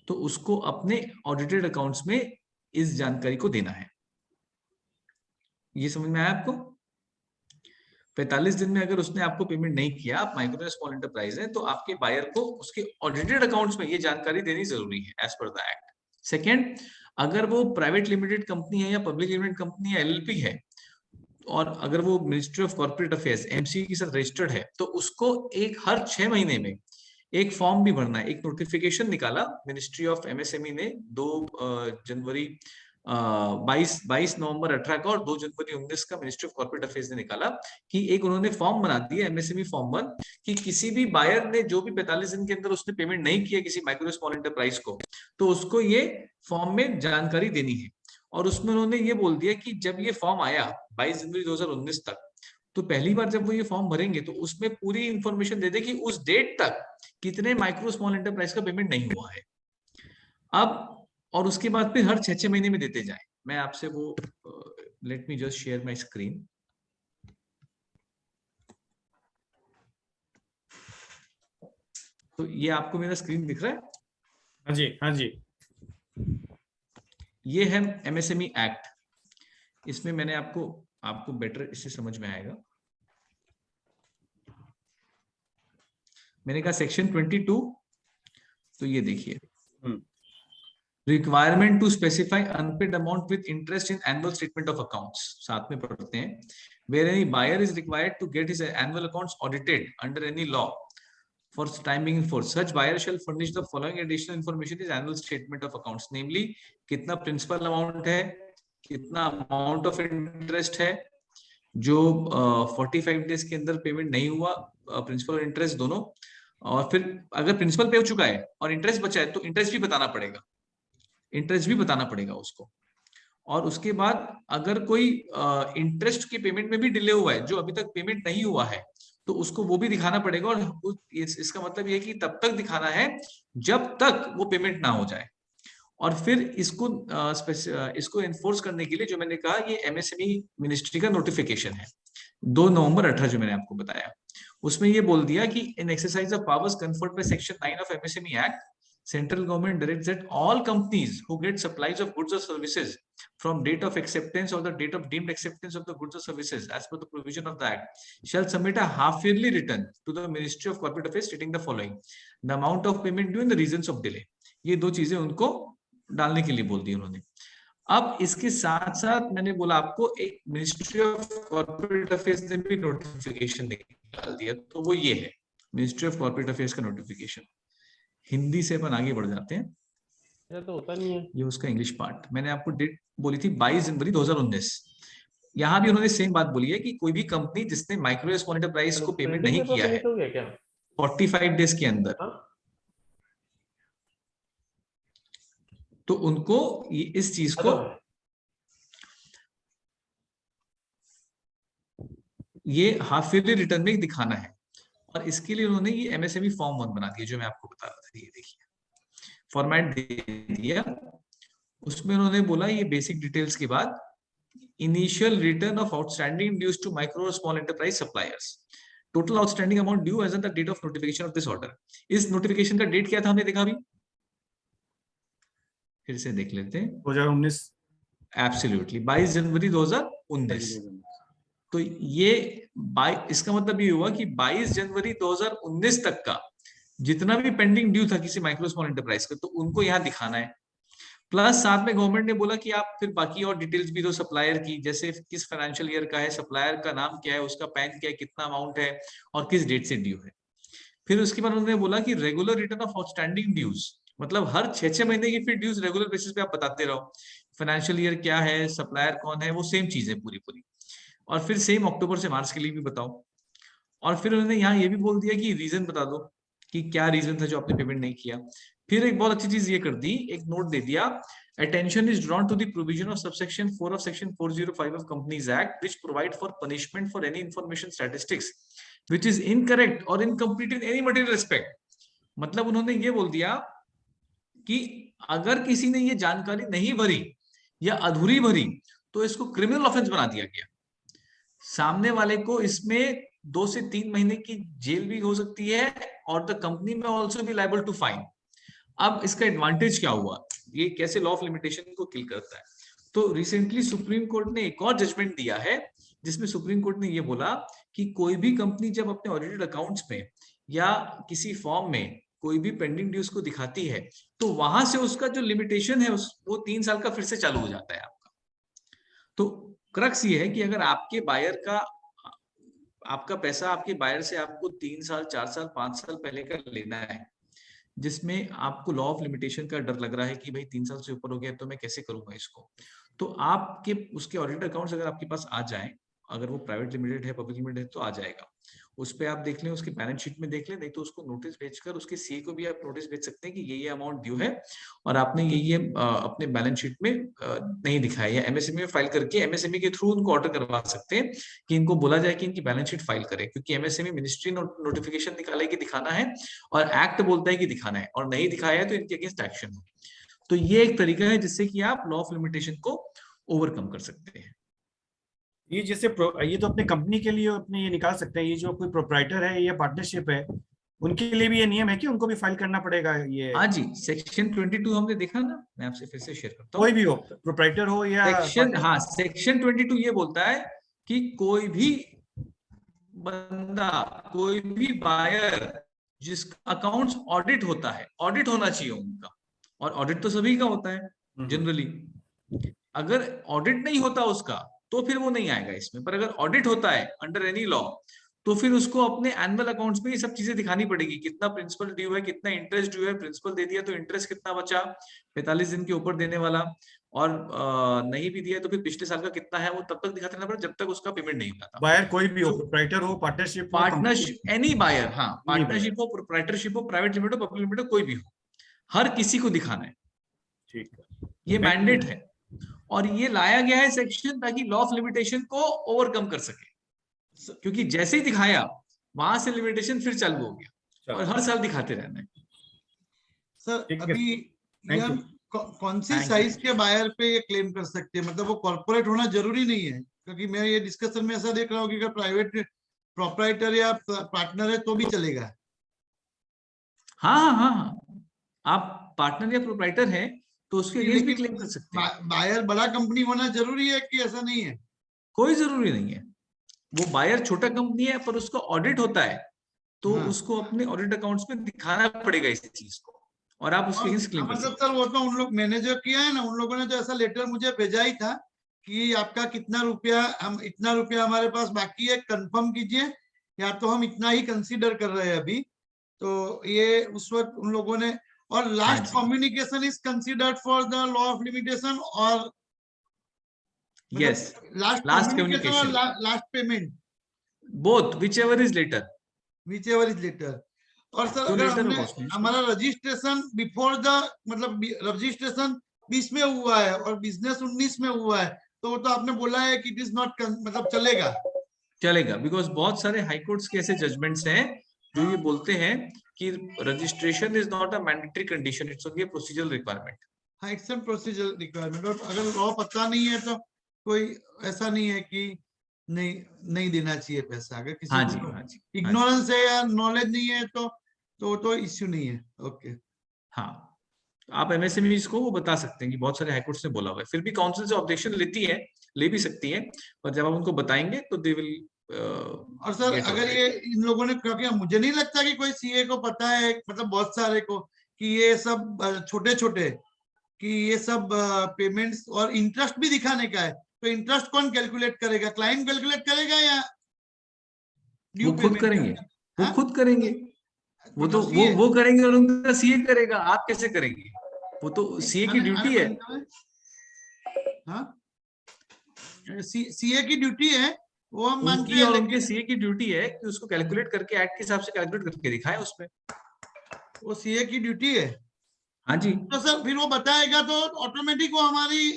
तो उसको अपने ऑडिटेड अकाउंट्स में इस जानकारी को देना है। ये समझ में आया आपको? 45 दिन में अगर उसने आपको पेमेंट नहीं किया, आप माइक्रो स्मॉल एंटरप्राइज है, तो आपके बायर को उसके ऑडिटेड अकाउंट्स में ये जानकारी देनी जरूरी है as per the act. Second, अगर वो प्राइवेट लिमिटेड कंपनी है या पब्लिक लिमिटेड कंपनी या एलएलपी है, और अगर वो ministry of corporate affairs MCA के साथ रजिस्टर्ड है, तो उसको हर 6 महीने में एक फॉर्म भी भरना है। एक नोटिफिकेशन निकाला मिनिस्ट्री ऑफ MSME ने 2 जनवरी 22 नवंबर 18 का और 2 जनवरी 19 का मिनिस्ट्री ऑफ कॉर्पोरेट अफेयर्स ने निकाला कि एक उन्होंने फॉर्म बना दिया MSME फॉर्म 1 कि किसी भी बायर ने जो भी 45 दिन के अंदर उसने पेमेंट नहीं किया किसी माइक्रो स्मॉल एंटरप्राइज को, तो उसको ये फॉर्म में जानकारी देनी है। और उसमें उन्होंने ये बोल दिया कि जब ये फॉर्म आया 22 जनवरी 2019 तक, तो पहली बार जब वो ये फॉर्म भरेंगे तो उसमें पूरी इंफॉर्मेशन दे दे कि उस डेट तक कितने माइक्रो स्मॉल एंटरप्राइज का पेमेंट नहीं हुआ है। अब और उसके बाद फिर हर 6 महीने में देते जाए। मैं आपसे वो let me just share my screen. तो ये आपको मेरा स्क्रीन दिख रहा है? हाँ जी, हाँ जी। ये है MSME एक्ट। इसमें मैंने आपको बेटर इससे समझ में आएगा। मैंने कहा सेक्शन 22, तो ये देखिए, requirement to specify unpaid amount with interest in annual statement of accounts, साथ में पढ़ते हैं। Where any buyer is required to get his annual accounts audited under any law for time being for such buyer shall furnish the following additional information is annual statement of accounts, namely कितना principal amount है, कितना amount of interest है, जो 45 days के अंदर payment नहीं हुआ, principal और इंटरेस्ट दोनों, और फिर अगर प्रिंसिपल पे हो चुका है और इंटरेस्ट बचा है तो इंटरेस्ट भी बताना पड़ेगा, इंटरेस्ट भी बताना पड़ेगा उसको। और उसके बाद अगर कोई इंटरेस्ट के पेमेंट में भी डिले हुआ है, जो अभी तक पेमेंट नहीं हुआ है, तो उसको वो भी दिखाना पड़ेगा। और इसका मतलब ये है कि तब तक दिखाना है जब तक वो पेमेंट ना हो जाए। और फिर इसको एनफोर्स करने के लिए जो मैंने कहा, ये MSME मिनिस्ट्री का नोटिफिकेशन है 2 नवंबर 18 जो मैंने आपको बताया, उसमें ये बोल दिया कि in exercise of powers conferred by section 9 of MSME act, central government directs that all companies who get supplies of goods or services from date of acceptance or the date of deemed acceptance of the goods or services as per the provision of the act shall submit a half yearly return to the Ministry of Corporate Affairs stating the following: the amount of payment due and the reasons of delay। ये 2 चीजें उनको डालने के लिए बोल दी उन्होंने। अब इसके साथ साथ मैंने बोला आपको एक मिनिस्ट्री ऑफ कॉर्पोरेट अफेयर्स ने भी नोटिफिकेशन निकाल दिया, तो वो ये है मिनिस्ट्री ऑफ कॉर्पोरेट अफेयर्स का नोटिफिकेशन। हिंदी से अपन आगे बढ़ जाते हैं। ये तो होता नहीं है, ये उसका इंग्लिश पार्ट। मैंने आपको डेट बोली थी 22 जनवरी 2019। यहाँ भी उन्होंने सेम बात बोली है कि कोई भी कंपनी जिसने माइक्रो स्मॉल एंटरप्राइज को पेमेंट नहीं किया है 45 डेज के अंदर, तो उनको इस चीज को ये हाफ ईयरली रिटर्न में दिखाना है। और इसके लिए उन्होंने ये MSME फॉर्म 1 बना दिया जो मैं आपको बता रहा था। ये देखिए फॉर्मेट दे दिया, उसमें उन्होंने बोला ये बेसिक डिटेल्स के बाद initial return of outstanding dues to micro और small enterprise suppliers, total outstanding amount due as on the date of notification of this order. इस नोटिफिकेशन का डेट क्या था हमने देखा अभी, फिर से देख लेते हैं। 2019 एब्सोल्युटली 22 जनवरी 2019। तो ये इसका मतलब ये हुआ कि 22 जनवरी 2019 तक का जितना भी पेंडिंग ड्यू था किसी माइक्रो स्मॉल एंटरप्राइज का, तो उनको यहाँ दिखाना है। प्लस साथ में गवर्नमेंट ने बोला कि आप फिर बाकी और डिटेल्स भी दो सप्लायर की, जैसे किस फाइनेंशियल ईयर का है, सप्लायर का नाम क्या है, उसका पैन क्या है, कितना अमाउंट है और किस डेट से ड्यू है। फिर उसके बाद उन्होंने बोला कि regular return of outstanding dues, मतलब हर 6 महीने की फिर ड्यूज रेगुलर बेसिस पे आप बताते रहो, फाइनेंशियल ईयर क्या है, सप्लायर कौन है, वो सेम चीज है पूरी पूरी। और फिर सेम अक्टूबर से मार्च के लिए भी बताओ। और फिर उन्होंने यहाँ ये भी बोल दिया कि रीजन बता दो कि क्या रीजन था जो आपने पेमेंट नहीं किया। फिर एक बहुत अच्छी चीज ये कर दी, एक नोट दे दिया, attention is drawn to the provision of subsection 4 of section 405 of Companies Act which provide for punishment for any information statistics which is incorrect or incomplete in any material respect। मतलब उन्होंने ये बोल दिया कि अगर किसी ने ये जानकारी नहीं भरी या अधूरी भरी तो इसको क्रिमिनल ऑफेंस बना दिया गया। सामने वाले को इसमें 2 से 3 महीने की जेल भी हो सकती है और द कंपनी में also be liable to fine. अब इसका एडवांटेज क्या हुआ, ये कैसे लॉ ऑफ लिमिटेशन को किल करता है। तो रिसेंटली सुप्रीम कोर्ट ने एक और जजमेंट दिया है जिसमें सुप्रीम कोर्ट ने ये बोला कि कोई भी कंपनी जब अपने ऑडिटेड अकाउंट्स में या किसी फॉर्म में कोई भी पेंडिंग ड्यूज को दिखाती है तो वहां से उसका जो लिमिटेशन है वो 3 साल का फिर से चालू हो जाता है आपका। तो क्रक्स ये है कि अगर आपके बायर का आपका पैसा आपके बायर से आपको 3 साल 4 साल 5 साल पहले का लेना है, जिसमें आपको लॉ ऑफ लिमिटेशन का डर लग रहा है कि भाई 3 साल से ऊपर हो गया तो मैं कैसे करूंगा इसको, तो आपके उसके ऑडिट अकाउंट्स अगर आपके पास आ जाएं, अगर वो प्राइवेट लिमिटेड है पब्लिक लिमिटेड है तो आ जाएगा, उस पे आप देख लें, उसके बैलेंस शीट में देख लें, नहीं तो उसको नोटिस भेजकर उसके सीए को भी आप नोटिस भेज सकते हैं कि ये अमाउंट ड्यू है और आपने ये अपने बैलेंस शीट में नहीं दिखाया, या एमएसएमई में फाइल करके एमएसएमई के थ्रू उनको ऑर्डर करवा सकते हैं कि इनको बोला जाए कि इनकी बैलेंस शीट फाइल करें, क्योंकि एमएसएमई मिनिस्ट्री नोटिफिकेशन निकाले कि दिखाना है और एक्ट बोलता है कि दिखाना है, और नहीं दिखाया है तो इनके अगेंस्ट एक्शन है। तो ये एक तरीका है जिससे कि आप लॉ ऑफ लिमिटेशन को ओवरकम कर सकते हैं। ये जैसे ये तो अपने कंपनी के लिए अपने ये निकाल सकते हैं, ये जो कोई प्रोप्राइटर है या पार्टनरशिप है उनके लिए भी ये नियम है कि उनको भी फाइल करना पड़ेगा ये? हाँ जी, सेक्शन 22 हमने देखा ना, मैं आपसे फिर से शेयर करता हूँ। कोई भी हो, प्रोप्राइटर हो या सेक्शन, हाँ सेक्शन 22 ये बोलता है कि कोई भी बंदा, कोई भी बायर जिसका अकाउंट्स ऑडिट होता है, ऑडिट होना चाहिए उनका, और ऑडिट तो सभी का होता है जनरली, अगर ऑडिट नहीं होता उसका तो फिर वो नहीं आएगा इसमें, पर अगर ऑडिट होता है अंडर एनी लॉ तो फिर उसको अपने एनुअल अकाउंट्स में ये सब चीजें दिखानी पड़ेगी, कितना प्रिंसिपल ड्यू है, कितना इंटरेस्ट ड्यू है, प्रिंसिपल दे दिया तो इंटरेस्ट कितना बचा 45 दिन के ऊपर देने वाला, और नहीं भी दिया तो फिर पिछले साल का कितना है वो तब तक दिखाते रहना पड़ेगा जब तक उसका पेमेंट नहीं होता। बायर कोई भी हो, प्रोप्राइटर हो, पार्टनरशिप, एनी बायर, हाँ पार्टनरशिप हो, प्रोप्राइटरशिप हो, प्राइवेट लिमिटेड हो, पब्लिक लिमिटेड, कोई भी हो, हर किसी को दिखाना है। ठीक है, ये मैंडेट है और ये लाया गया है सेक्शन ताकि लॉ ऑफ लिमिटेशन को ओवरकम कर सके, क्योंकि जैसे ही दिखाया वहां से लिमिटेशन फिर चालू हो गया और हर साल दिखाते रहना है। सर अभी हम कौन सी साइज के बायर पे ये क्लेम कर सकते हैं, मतलब वो कॉर्पोरेट होना जरूरी नहीं है, क्योंकि मैं ये डिस्कशन में ऐसा देख रहा हूँ कि अगर प्राइवेट प्रोप्राइटर या पार्टनर है तो भी चलेगा। हाँ, आप पार्टनर या प्रोप्राइटर है तो उसके अगेंस्ट भी क्लेम कर सकते हैं। बायर बड़ा कंपनी होना जरूरी है कि ऐसा नहीं है? कोई जरूरी नहीं है, वो बायर छोटा कंपनी है पर उसका ऑडिट होता है तो उसको अपने ऑडिट अकाउंट्स में दिखाना पड़ेगा इस चीज को, और आप उसके अगेंस्ट क्लेम कर सकते हैं। मतलब सर वो तो उन लोग मैंने जो किया है ना, उन लोगों ने जो ऐसा लेटर मुझे भेजा ही था कि आपका कितना रुपया, हम इतना रुपया हमारे पास बाकी है, कंफर्म कीजिए, या तो हम इतना ही कंसीडर कर रहे हैं अभी, तो ये उस वक्त उन लोगों ने, और last communication is considered for the law of limitation, और yes last communication, last payment, both whichever is later, whichever is later. और सर अगर हमने हमारा रजिस्ट्रेशन बिफोर द, मतलब रजिस्ट्रेशन 20 में हुआ है और बिजनेस 19 में हुआ है, तो वो तो आपने बोला है कि इट इज नॉट, मतलब चलेगा, बिकॉज बहुत सारे हाई कोर्ट्स के ऐसे जजमेंट्स हैं जो ये बोलते हैं कि registration is not a mandatory condition, it's only a procedural requirement. हाँ, इट्स अ प्रोसीजरल रिक्वायरमेंट, और अगर लॉ पता नहीं है तो कोई ऐसा नहीं है कि नहीं देना चाहिए पैसा, अगर किसी को इग्नोरेंस है या नॉलेज नहीं है तो इश्यू नहीं है। ओके, हाँ, आप एमएसएमई को वो बता सकते हैं कि बहुत सारे हाईकोर्ट्स ने बोला हुआ है, फिर भी काउंसिल से ऑब्जेक्शन ले भी सकती है, पर जब आप उनको बताएंगे तो दे विल। और सर अगर ये इन लोगों ने, क्योंकि मुझे नहीं लगता कि कोई सीए को पता है, मतलब बहुत सारे को, कि ये सब छोटे कि ये सब पेमेंट्स और इंटरेस्ट भी दिखाने का है, तो इंटरेस्ट कौन कैलकुलेट करेगा? क्लाइंट कैलकुलेट करेगा या वो खुद करेंगे? वो खुद करेंगे, वो तो वो करेंगे और उनका सीए करेगा, आप कैसे करेंगे? वो तो सीए की ड्यूटी है। हाँ, सीए की ड्यूटी है, वो हम मानते हैं, और उनके सीए की ड्यूटी है कि उसको कैलकुलेट करके एक्ट के हिसाब से कैलकुलेट करके दिखाएं उसमें, वो सीए की ड्यूटी है। हाँ जी, तो सर फिर वो बताएगा तो ऑटोमेटिक वो हमारी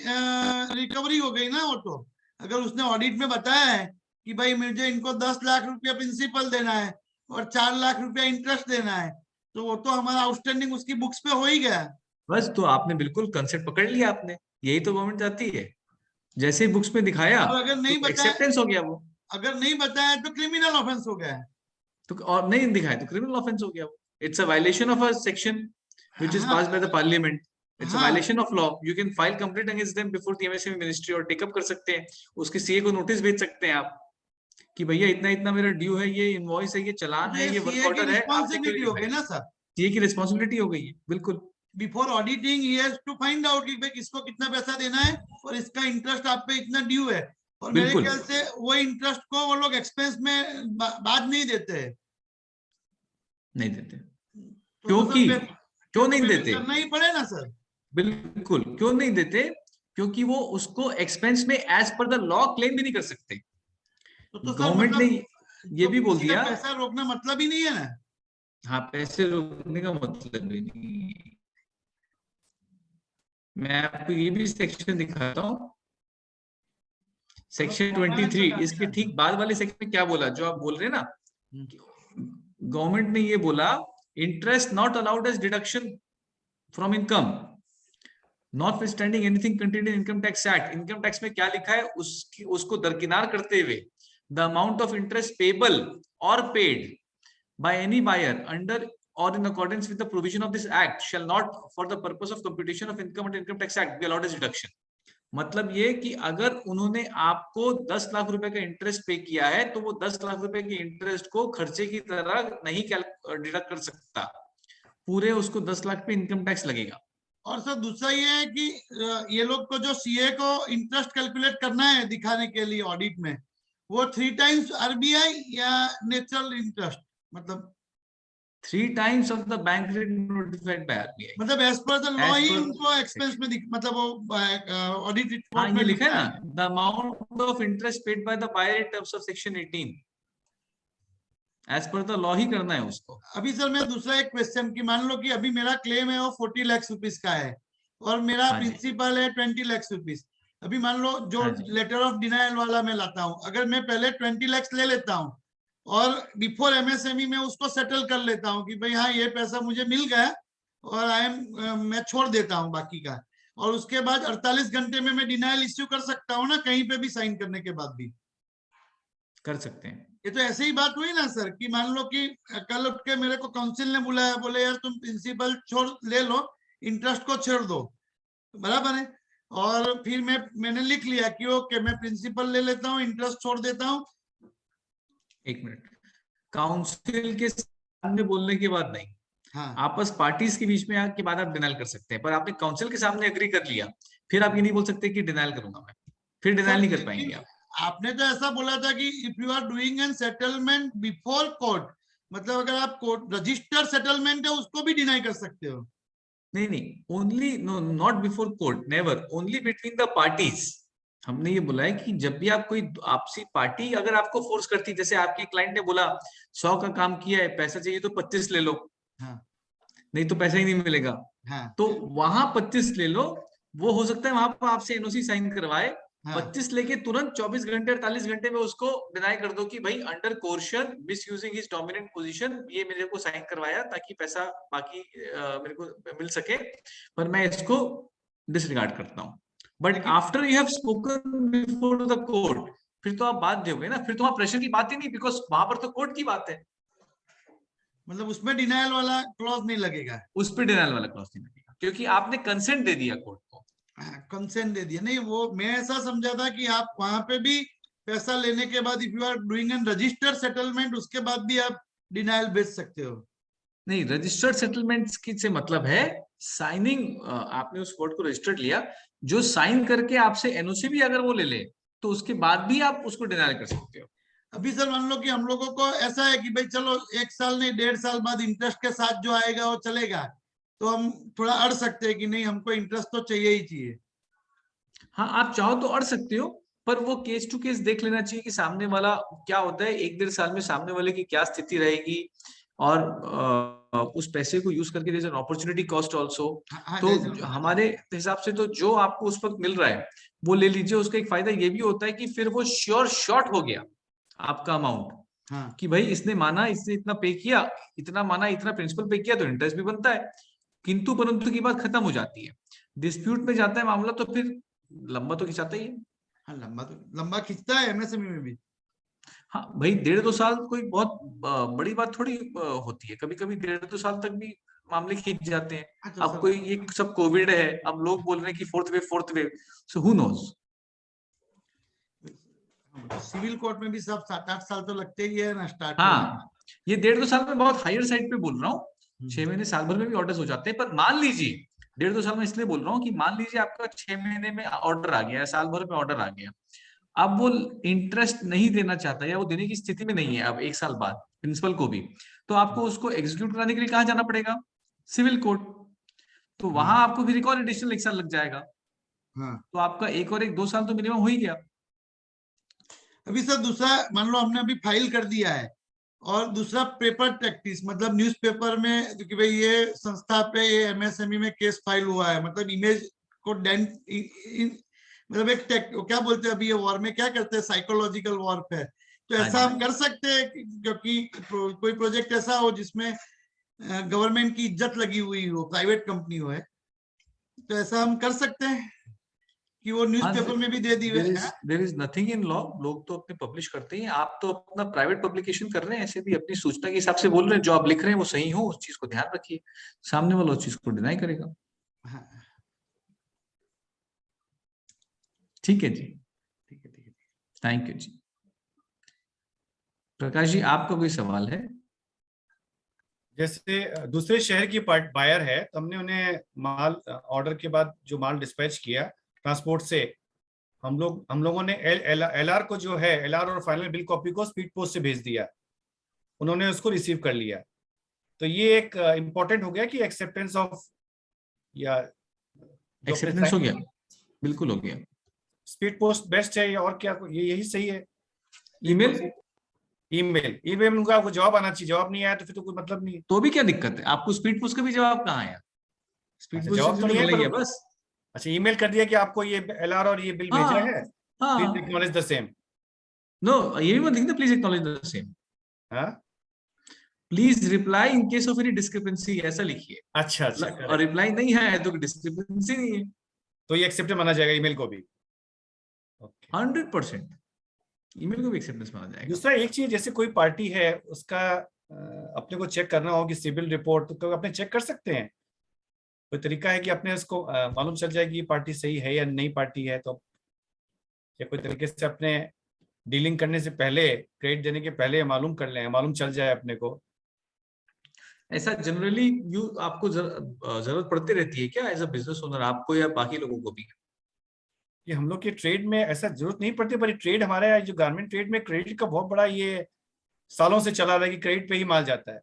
रिकवरी हो गई ना। वो तो अगर उसने ऑडिट में बताया है कि भाई मुझे इनको 10 लाख रुपया प्रिंसिपल देना है और 4 लाख रुपया इंटरेस्ट देना है, तो वो तो हमारा आउटस्टैंडिंग उसकी बुक्स पे हो ही गया। बस तो आपने बिल्कुल कंसेप्ट पकड़ लिया आपने, यही तो गवर्नमेंट चाहती है, जैसे ही बुक्स में दिखाया अगर नहीं तो एक्सेप्टेंस हो गया, वो अगर नहीं बताया तो क्रिमिनल ऑफेंस हो गया है, तो और नहीं दिखाया तो क्रिमिनल ऑफेंस हो गया, वो it's a violation of a section which is passed by the parliament, it's violation of law, you can file complaint against them before the MSME ministry और टेकअप कर सकते हैं, उसके सीए को नोटिस भेज सकते हैं आप कि भैया इतना इतना मेरा ड्यू है, ये इनवॉइस है, ये चालान है, ये वर्क ऑर्डर है, आपने क्यों रिस्पॉन्सिबिलिटी नहीं हो गई दिखाया? ना सर, सीए की रिस्पॉन्सिबिलिटी हो गई है, बिल्कुल। बिफोर ऑडिटिंग ही हैज टू फाइंड आउट कि भाई किसको कितना पैसा देना है और इसका इंटरेस्ट आप पे इतना ड्यू है, और मेरे बिल्कुल। ख्याल से वो इंटरेस्ट को वो लोग एक्सपेंस में बाद नहीं देते हैं। नहीं देते, तो क्योंकि सर क्यों नहीं payment देते? करना ही पड़े ना सर। बिल्कुल क्यों नहीं देते, क्योंकि वो उसको एक्सपेंस में as per the law claim भी नहीं कर सकते। तो सर गवर्नमेंट ने मतलब ये भी बोल किसी का दिया, पैसा रोकना मतलब ही नहीं है ना। हाँ पैसे रोकने का मतलब ही नहीं। मैं आपको ये भी सेक्शन दिखाता हूँ, सेक्शन 23, इसके ठीक बाद वाले सेक्शन में क्या बोला जो आप बोल रहे हैं ना, गवर्नमेंट ने ये बोला interest not allowed as deduction from income notwithstanding anything contained in income tax act. Income tax में क्या लिखा है उसको दरकिनार करते हुए, the amount of interest payable और paid by any buyer under or in accordance with the provision of this act shall not for the purpose of computation of income and income tax act be allowed as deduction। मतलब ये कि अगर उन्होंने आपको 10 लाख रुपए का interest पे किया है तो वो 10 लाख रुपए के इंटरेस्ट को खर्चे की तरह नहीं डिडक्ट कर सकता, पूरे उसको 10 लाख पे इनकम टैक्स लगेगा। और सर दूसरा ये है कि ये लोग को जो सीए को इंटरेस्ट कैलकुलेट करना है दिखाने के लिए ऑडिट में, वो 3 times आरबीआई या नेचुरल इंटरेस्ट, मतलब 3 times of the bank rate notified by RBI। मतलब as per the law As ही per उनको एक्सपेंस में मतलब वो ऑडिट हाँ रिपोर्ट ये में लिखा है लिखा ना, the amount of interest paid by the buyer in terms of section 18, as per the law ही करना है उसको। अभी सर मैं दूसरा एक क्वेश्चन की मान लो कि अभी मेरा क्लेम है वो 40 लाख रुपीस का है और मेरा हाँ जी। प्रिंसिपल है 20 लाख रुपीस। अभी मान लो जो हाँ जी। लेटर ऑफ डिनायल वाला मैं लाता हूँ, अगर मैं पहले 20 लाख ले लेता हूँ और बिफोर एमएसएमई में उसको सेटल कर लेता हूँ कि भाई हाँ ये पैसा मुझे मिल गया और मैं छोड़ देता हूँ बाकी का, और उसके बाद 48 घंटे में मैं डिनायल इश्यू कर सकता हूँ ना, कहीं पे भी साइन करने के बाद भी कर सकते हैं। ये तो ऐसे ही बात हुई ना सर कि मान लो कि कल उठ के मेरे को काउंसिल ने बुलाया, बोले यार तुम प्रिंसिपल छोड़ ले लो, इंटरेस्ट को छोड़ दो, बराबर है, और फिर मैंने लिख लिया कि ओके मैं प्रिंसिपल ले लेता हूँ, इंटरेस्ट छोड़ देता हूँ। एक मिनट, काउंसिल के सामने बोलने के बाद नहीं, हाँ आपस पार्टीज के बीच में आके के बाद आप डिनाइल कर सकते हैं, पर आपने काउंसिल के सामने एग्री कर लिया, फिर आप ये नहीं बोल सकते कि डिनाइल करूंगा मैं, फिर डिनाइल नहीं कर पाएंगे आप। आपने तो ऐसा बोला था कि if you are doing an settlement before court, मतलब अगर आप कोर्ट रजिस्टर्ड सेटलमेंट है उसको भी डिनाई कर सकते हो। नहीं नहीं, only no not before court, never, only between the parties. हमने ये बोला है कि जब भी आप कोई आपसी पार्टी अगर आपको फोर्स करती है, जैसे आपके क्लाइंट ने बोला 100 का काम किया है, पैसा चाहिए तो 25 ले लो, हाँ नहीं तो पैसा ही नहीं मिलेगा, हाँ तो वहां 25 ले लो, वो हो सकता है वहां पर आपसे एनओसी साइन करवाए, हाँ 25 लेके तुरंत 24 घंटे 48 घंटे में उसको डिनाई कर दो कि भाई under coercion miss using his dominant position ये मेरे को साइन करवाया ताकि पैसा बाकी मेरे को मिल सके, पर मैं इसको डिसरिगार्ड करता हूँ। But after you have spoken before the court, फिर तो आप बाध्य हो गए ना, फिर तो वहां प्रेशर की बात ही नहीं, बिकॉज वहां पर तो कोर्ट की बात है, मतलब उसमें डिनायल वाला क्लॉज नहीं लगेगा, उस पर डिनाइल वाला क्लॉज नहीं लगेगा, क्योंकि आपने कंसेंट दे दिया कोर्ट को। कंसेंट दे दिया। नहीं वो मैं ऐसा समझा था कि आप वहां पे भी पैसा लेने के बाद if you are doing an registered settlement उसके बाद भी आप डिनायल भेज सकते हो। नहीं, रजिस्टर्ड सेटलमेंट्स की से मतलब है साइनिंग, आपने उस वर्ड को रजिस्टर्ड लिया, जो साइन करके आपसे एनओसी भी अगर वो ले ले तो उसके बाद भी आप उसको डिनाई कर सकते हो। अभी सर मान लो कि हम लोगों को ऐसा है कि भाई चलो 1 साल नहीं 1.5 साल बाद इंटरेस्ट के साथ जो आएगा वो चलेगा, तो हम थोड़ा अड़ सकते हैं कि नहीं हमको इंटरेस्ट तो चाहिए ही चाहिए। हाँ आप चाहो तो अड़ सकते हो, पर वो केस टू केस देख लेना चाहिए कि सामने वाला क्या होता है, 1-1.5 साल में सामने वाले की क्या स्थिति रहेगी, और उस पैसे को यूज करके there is an opportunity cost also. तो हमारे हिसाब से तो जो आपको उस वक्त मिल रहा है वो ले लीजिए। उसका एक फायदा ये भी होता है कि फिर वो श्योर शॉर्ट हो गया आपका अमाउंट, हाँ कि भाई इसने माना, इसने इतना पे किया, इतना माना, इतना प्रिंसिपल पे किया, तो इंटरेस्ट भी बनता है, किंतु परंतु की बात खत्म हो जाती है। डिस्प्यूट में जाता है मामला तो फिर लंबा तो खिंचाता ही है। हाँ लंबा खिंचता है एमएसएमई में भी। हाँ भाई 1.5-2 साल कोई बहुत बड़ी बात थोड़ी होती है, कभी कभी 1.5-2 साल तक भी मामले खींच जाते हैं। अच्छा अब कोई ये सब कोविड है, अब लोग बोल रहे हैं कि fourth wave, so who knows. Civil court में भी सब 7-8 साल तो लगते ही है ना स्टार्ट होने में। हाँ, ये 1.5-2 साल में बहुत हायर साइड पे बोल रहा हूँ, 6 महीने साल भर में भी ऑर्डर्स हो जाते हैं। पर मान लीजिए 1.5-2 साल में इसलिए बोल रहा हूँ कि मान लीजिए आपका 6 महीने में ऑर्डर आ गया, साल भर में ऑर्डर आ गया, अब वो इंटरेस्ट नहीं देना चाहता या वो देने की स्थिति में नहीं है अब 1 साल बाद प्रिंसिपल को भी, तो आपको उसको एग्जीक्यूट कराने के लिए कहाँ जाना पड़ेगा? Civil court. तो वहां आपको फिर एक और एडिशनल 1 साल लग जाएगा। हाँ। तो आपका 2 साल तो मिनिमम हो ही गया। अभी सर दूसरा मान लो हमने अभी फाइल कर दिया है, और दूसरा पेपर प्रैक्टिस मतलब न्यूज़पेपर में कि भाई ये संस्था पे ये एमएसएमई में केस फाइल हुआ है, मतलब इमेज को डेंट मतलब एक क्या बोलते हैं अभी ये वॉर में क्या करते हैं, साइकोलॉजिकल वॉरफेयर। तो ऐसा हम कर सकते हैं क्योंकि कोई प्रोजेक्ट ऐसा हो जिसमें गवर्नमेंट की इज्जत लगी हुई हो, प्राइवेट कंपनी हो, है तो ऐसा हम कर सकते हैं कि वो न्यूज़पेपर में भी दे दी है। There is nothing in law, लोग तो अपने पब्लिश करते हैं, आप तो अपना प्राइवेट पब्लिकेशन कर रहे हैं, ऐसे भी अपनी सूचना के हिसाब से बोल रहे हैं, जो आप लिख रहे हैं वो सही हो, उस चीज को ध्यान रखिए, सामने वाला उस चीज को डिनाई करेगा। हाँ। ठीक है जी, ठीक है, ठीक है। थैंक यू जी। प्रकाश जी, आपका कोई सवाल है? जैसे दूसरे शहर की बायर है, तो हमने उन्हें माल ऑर्डर के बाद जो माल डिस्पैच किया ट्रांसपोर्ट से, हम लोगों ने एलआर को जो है, एलआर और फाइनल बिल कॉपी को स्पीड पोस्ट से भेज दिया, उन्होंने उसको रिसीव कर लिया। तो ये एक इम्पोर्टेंट हो गया कि एक्सेप्टेंस ऑफ या एक्सेप्टेंस हो गया, बिल्कुल हो गया। स्पीड पोस्ट बेस्ट है या और क्या, ये यही सही है? ईमेल ईमेल में उनका आपको जवाब आना चाहिए, जवाब नहीं आया तो फिर तो कोई मतलब नहीं है। तो भी क्या दिक्कत है, आपको स्पीड पोस्ट का भी जवाब कहाँ आया? स्पीड पोस्ट जवाब तो नहीं है, बस। अच्छा ईमेल कर दिया कि आपको ये एलआर और ये बिल भेजा है, please acknowledge the same. No, ये भी मत लिखना प्लीज एक्नॉलेज द सेम, हाँ, please reply in case of any discrepancy, ऐसा लिखिए। अच्छा अच्छा, और रिप्लाई नहीं है तो डिस्क्रिपेंसी नहीं है, तो ये एक्सेप्ट माना जाएगा ईमेल को भी। 100% ईमेल को भी एक्सेप्टेंस माना जाएगा। दूसरा एक चीज, जैसे कोई पार्टी है उसका अपने को चेक करना हो कि सिविल रिपोर्ट, तो अपने चेक कर सकते हैं, कोई तरीका है कि अपने उसको मालूम चल जाए कि ये पार्टी सही है या नई पार्टी है, तो या कोई तरीके से अपने डीलिंग करने से पहले, क्रेडिट देने के पहले मालूम कर लें, मालूम चल जाए अपने को। ऐसा जनरली आपको जरूरत पड़ती रहती है क्या, एज अ बिजनेस ओनर, आपको या बाकी लोगों को भी? कि हम लोग के ट्रेड में ऐसा जरूरत नहीं पड़ती, पर ट्रेड हमारे जो गारमेंट ट्रेड में क्रेडिट का बहुत बड़ा ये सालों से चला रहा है कि क्रेडिट पे ही माल जाता है।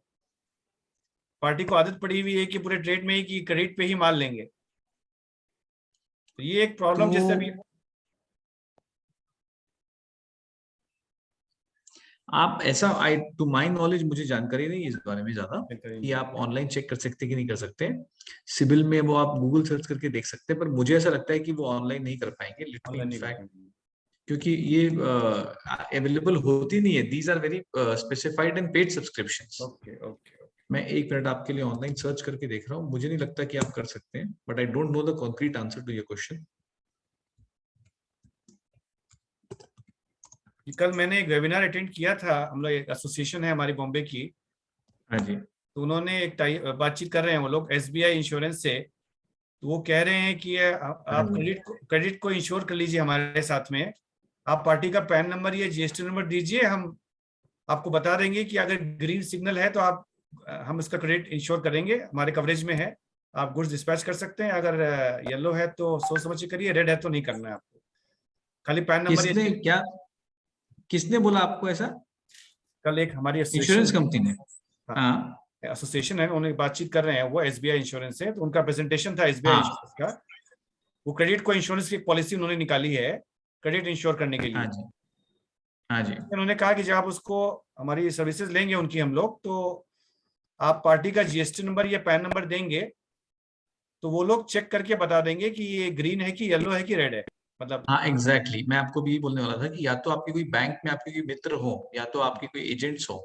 पार्टी को आदत पड़ी हुई है कि पूरे ट्रेड में ही कि क्रेडिट पे ही माल लेंगे, तो ये एक प्रॉब्लम जैसे अभी आप ऐसा, आई टू माय नॉलेज मुझे जानकारी नहीं है इस बारे में ज्यादा कि आप ऑनलाइन चेक कर सकते कि नहीं कर सकते। सिविल में वो आप गूगल सर्च करके देख सकते हैं, पर मुझे ऐसा लगता है कि वो ऑनलाइन नहीं कर पाएंगे लिटरली, इनफैक्ट, क्योंकि ये अवेलेबल होती नहीं है। These are very specified and paid subscriptions. Okay okay, मैं 1 मिनट आपके लिए ऑनलाइन सर्च करके देख रहा हूँ, मुझे नहीं लगता कि आप कर सकते हैं, but I don't know the concrete answer to your question. कल मैंने एक वेबिनार अटेंड किया था, हम लोग एक एसोसिएशन है हमारी बॉम्बे की, हाँ जी, तो उन्होंने एक बातचीत कर रहे हैं वो लोग एसबीआई इंश्योरेंस से, तो वो कह रहे हैं कि आप क्रेडिट को इंश्योर कर लीजिए हमारे साथ में, आप पार्टी का पैन नंबर या जीएसटी नंबर दीजिए, हम आपको बता देंगे कि अगर ग्रीन सिग्नल है तो आप हम इसका क्रेडिट इंश्योर करेंगे, हमारे कवरेज में है, आप गुड्स डिस्पैच कर सकते हैं, अगर येलो है तो सोच समझ के करिए, रेड है तो नहीं करना है आपको, खाली पैन नंबर। किसने बोला आपको ऐसा? कल एक हमारी इंश्योरेंस कंपनी ने? हाँ, एसोसिएशन है, उन्हें बातचीत कर रहे हैं, वो एसबीआई इंश्योरेंस से, तो उनका प्रेजेंटेशन था एसबीआई इंश्योरेंस का, वो क्रेडिट को इंश्योरेंस की पॉलिसी उन्होंने निकाली है क्रेडिट इंश्योर करने के लिए। हाँ जी, हाँ जी। उन्होंने कहा कि जब आप उसको हमारी सर्विसेज लेंगे उनकी हम लोग, तो आप पार्टी का जीएसटी नंबर या पैन नंबर देंगे तो वो लोग चेक करके बता देंगे कि ये ग्रीन है कि येलो है कि रेड है, मतलब। हाँ एग्जैक्टली, मैं आपको भी बोलने वाला था कि या तो आपके कोई बैंक में आपके कोई मित्र हो या तो आपके कोई एजेंट्स हो,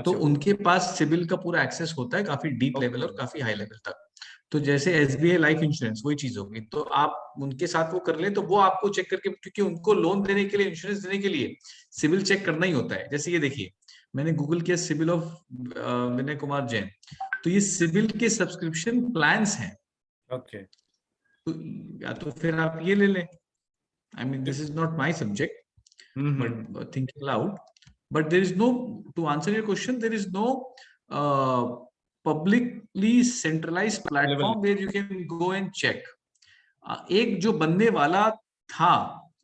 तो उनके पास सिविल का पूरा एक्सेस होता है काफी डीप लेवल और काफी हाई लेवल तक। तो जैसे एसबीआई लाइफ इंश्योरेंस वही चीज होगी, तो आप उनके साथ वो कर ले, तो वो आपको चेक करके, क्योंकि उनको लोन देने के लिए, इंश्योरेंस देने के लिए सिविल चेक करना ही होता है। जैसे ये देखिए, मैंने गूगल किया सिविल ऑफ विनय कुमार जैन, तो ये सिविल के सब्सक्रिप्शन प्लान्स हैं, ओके तो या तो फिर आप ये ले लें. I mean this is not my subject, but thinking loud, but there is no, to answer your question, there is no publicly centralized platform where you can go and check. एक जो बनने वाला था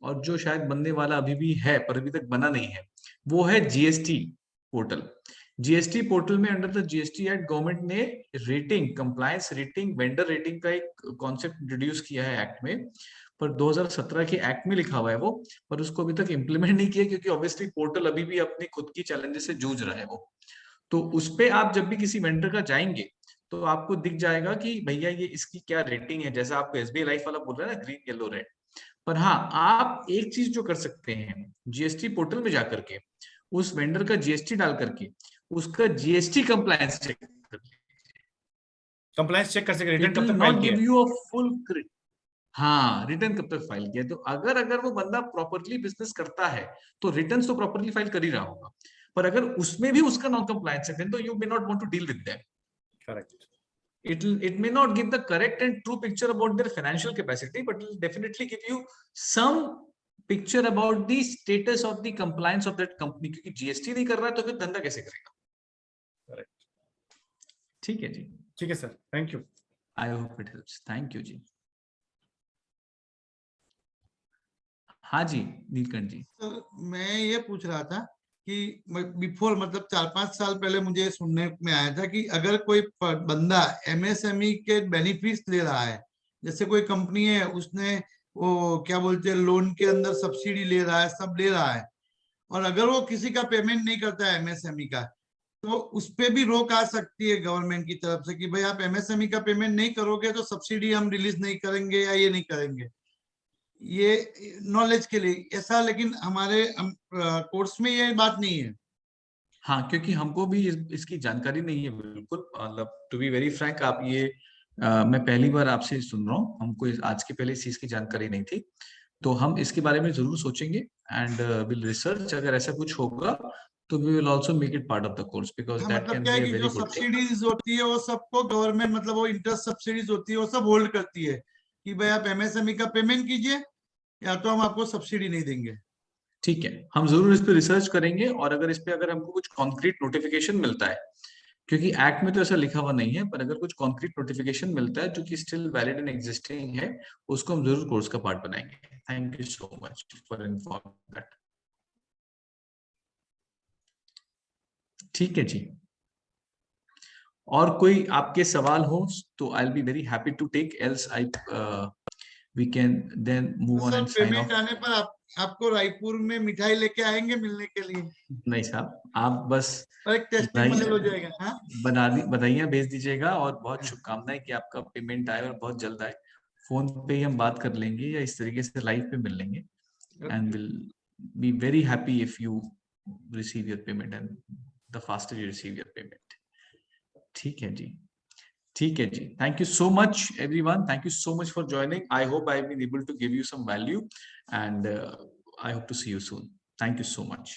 और जो शायद बनने वाला अभी भी है पर अभी तक बना नहीं है, वो है जीएसटी पोर्टल. जीएसटी पोर्टल में under the GST act government ने rating, compliance rating, vendor rating का एक कॉन्सेप्ट इंट्रोड्यूस किया है एक्ट में, पर 2017 के एक्ट में लिखा हुआ है वो, पर उसको अभी तक इम्प्लीमेंट नहीं किया क्योंकि ऑब्वियसली पोर्टल अभी भी अपनी खुद की चैलेंजेस से जूझ रहा है वो. तो उस पे आप जब भी किसी वेंडर का जाएंगे तो आपको दिख जाएगा कि भैया ये इसकी क्या रेटिंग है, जैसा आपको एसबीआई लाइफ वाला बोल रहा है ना, ग्रीन येलो रेड. पर हाँ, आप एक चीज जो कर सकते हैं, जीएसटी पोर्टल में जाकर के उस वेंडर का जीएसटी डाल करके उसका जीएसटी कंप्लायंस चेक कर लीजिए. कंप्लायंस चेक कर सके, रिटर्न It कब will तक not फाइल give किया. you a full credit. हाँ, रिटर्न कब तक फाइल किया. तो अगर वो बंदा प्रॉपरली बिजनेस करता है तो रिटर्न तो प्रॉपरली फाइल कर ही रहा होगा, पर अगर उसमें भी उसका नॉन कंप्लायंस है तो you may not want to deal with them. Correct. It may not give the correct and true picture about their financial capacity, but it will definitely give you some picture about the status of the compliance of that company. क्योंकि GST नहीं कर रहा है तो फिर धंधा कैसे करेगा. करेक्ट. ठीक है जी. ठीक है sir, thank you. I hope it helps. Thank you जी. हाँ जी नीलकंठ जी. सर मैं ये पूछ रहा था कि बिफोर मतलब 4-5 साल पहले मुझे सुनने में आया था कि अगर कोई बंदा एमएसएमई के बेनिफिट्स ले रहा है, जैसे कोई कंपनी है उसने वो क्या बोलते हैं लोन के अंदर सब्सिडी ले रहा है, सब ले रहा है, और अगर वो किसी का पेमेंट नहीं करता है एमएसएमई का, तो उस पे भी रोक आ सकती है गवर्नमेंट की तरफ से कि भाई आप एमएसएमई का पेमेंट नहीं करोगे तो सब्सिडी हम रिलीज नहीं करेंगे या ये नहीं करेंगे. ये नॉलेज के लिए ऐसा, लेकिन हमारे कोर्स में ये बात नहीं है. हाँ, क्योंकि हमको भी इसकी जानकारी नहीं है बिल्कुल. मतलब टू बी वेरी फ्रैंक, आप ये मैं पहली बार आपसे सुन रहा हूँ. हमको आज के पहले इस चीज की जानकारी नहीं थी, तो हम इसके बारे में जरूर सोचेंगे एंड विल रिसर्च. अगर ऐसा कुछ होगा तो we will also make it part of the course because that मतलब कैन क्या बी है अ कि वेरी जो गुड थिंग. सब्सिडीज होती है वो सबको गवर्नमेंट मतलब वो इंटरेस्ट सब्सिडीज होती है वो सब होल्ड करती है कि भाई आप एमएसएमई का पेमेंट कीजिए या तो हम आपको सब्सिडी नहीं देंगे. ठीक है, हम जरूर इस पे रिसर्च करेंगे, और अगर इस पे अगर हमको कुछ कॉन्क्रीट नोटिफिकेशन मिलता है, क्योंकि एक्ट में तो ऐसा लिखा हुआ नहीं है, पर अगर कुछ कॉन्क्रीट नोटिफिकेशन मिलता है जो कि स्टिल वैलिड एंड एग्जिस्टिंग है, उसको हम जरूर कोर्स का पार्ट बनाएंगे. Thank you so much for informing that. ठीक है जी. और कोई आपके सवाल हो तो I will be very happy to take, else I we can then move on sir and sign payment of. आने पर आपको रायपुर में मिठाई लेके आएंगे मिलने के लिए, नहीं साहब, आप बस और एक टेस्टिमोनियल हो जाएगा. हाँ बधाइयां भेज दीजिएगा और बहुत शुभकामनाएं कि आपका पेमेंट आए और बहुत जल्द आए. फोन पे ही हम बात कर लेंगे या इस तरीके से लाइव पे मिल लेंगे, and will be very happy if you receive your payment and the faster you receive your payment. ठीक है जी. ठीक है जी. Thank you so much everyone. Thank you so much for joining. I hope I have been able to give you some value and I hope to see you soon. Thank you so much.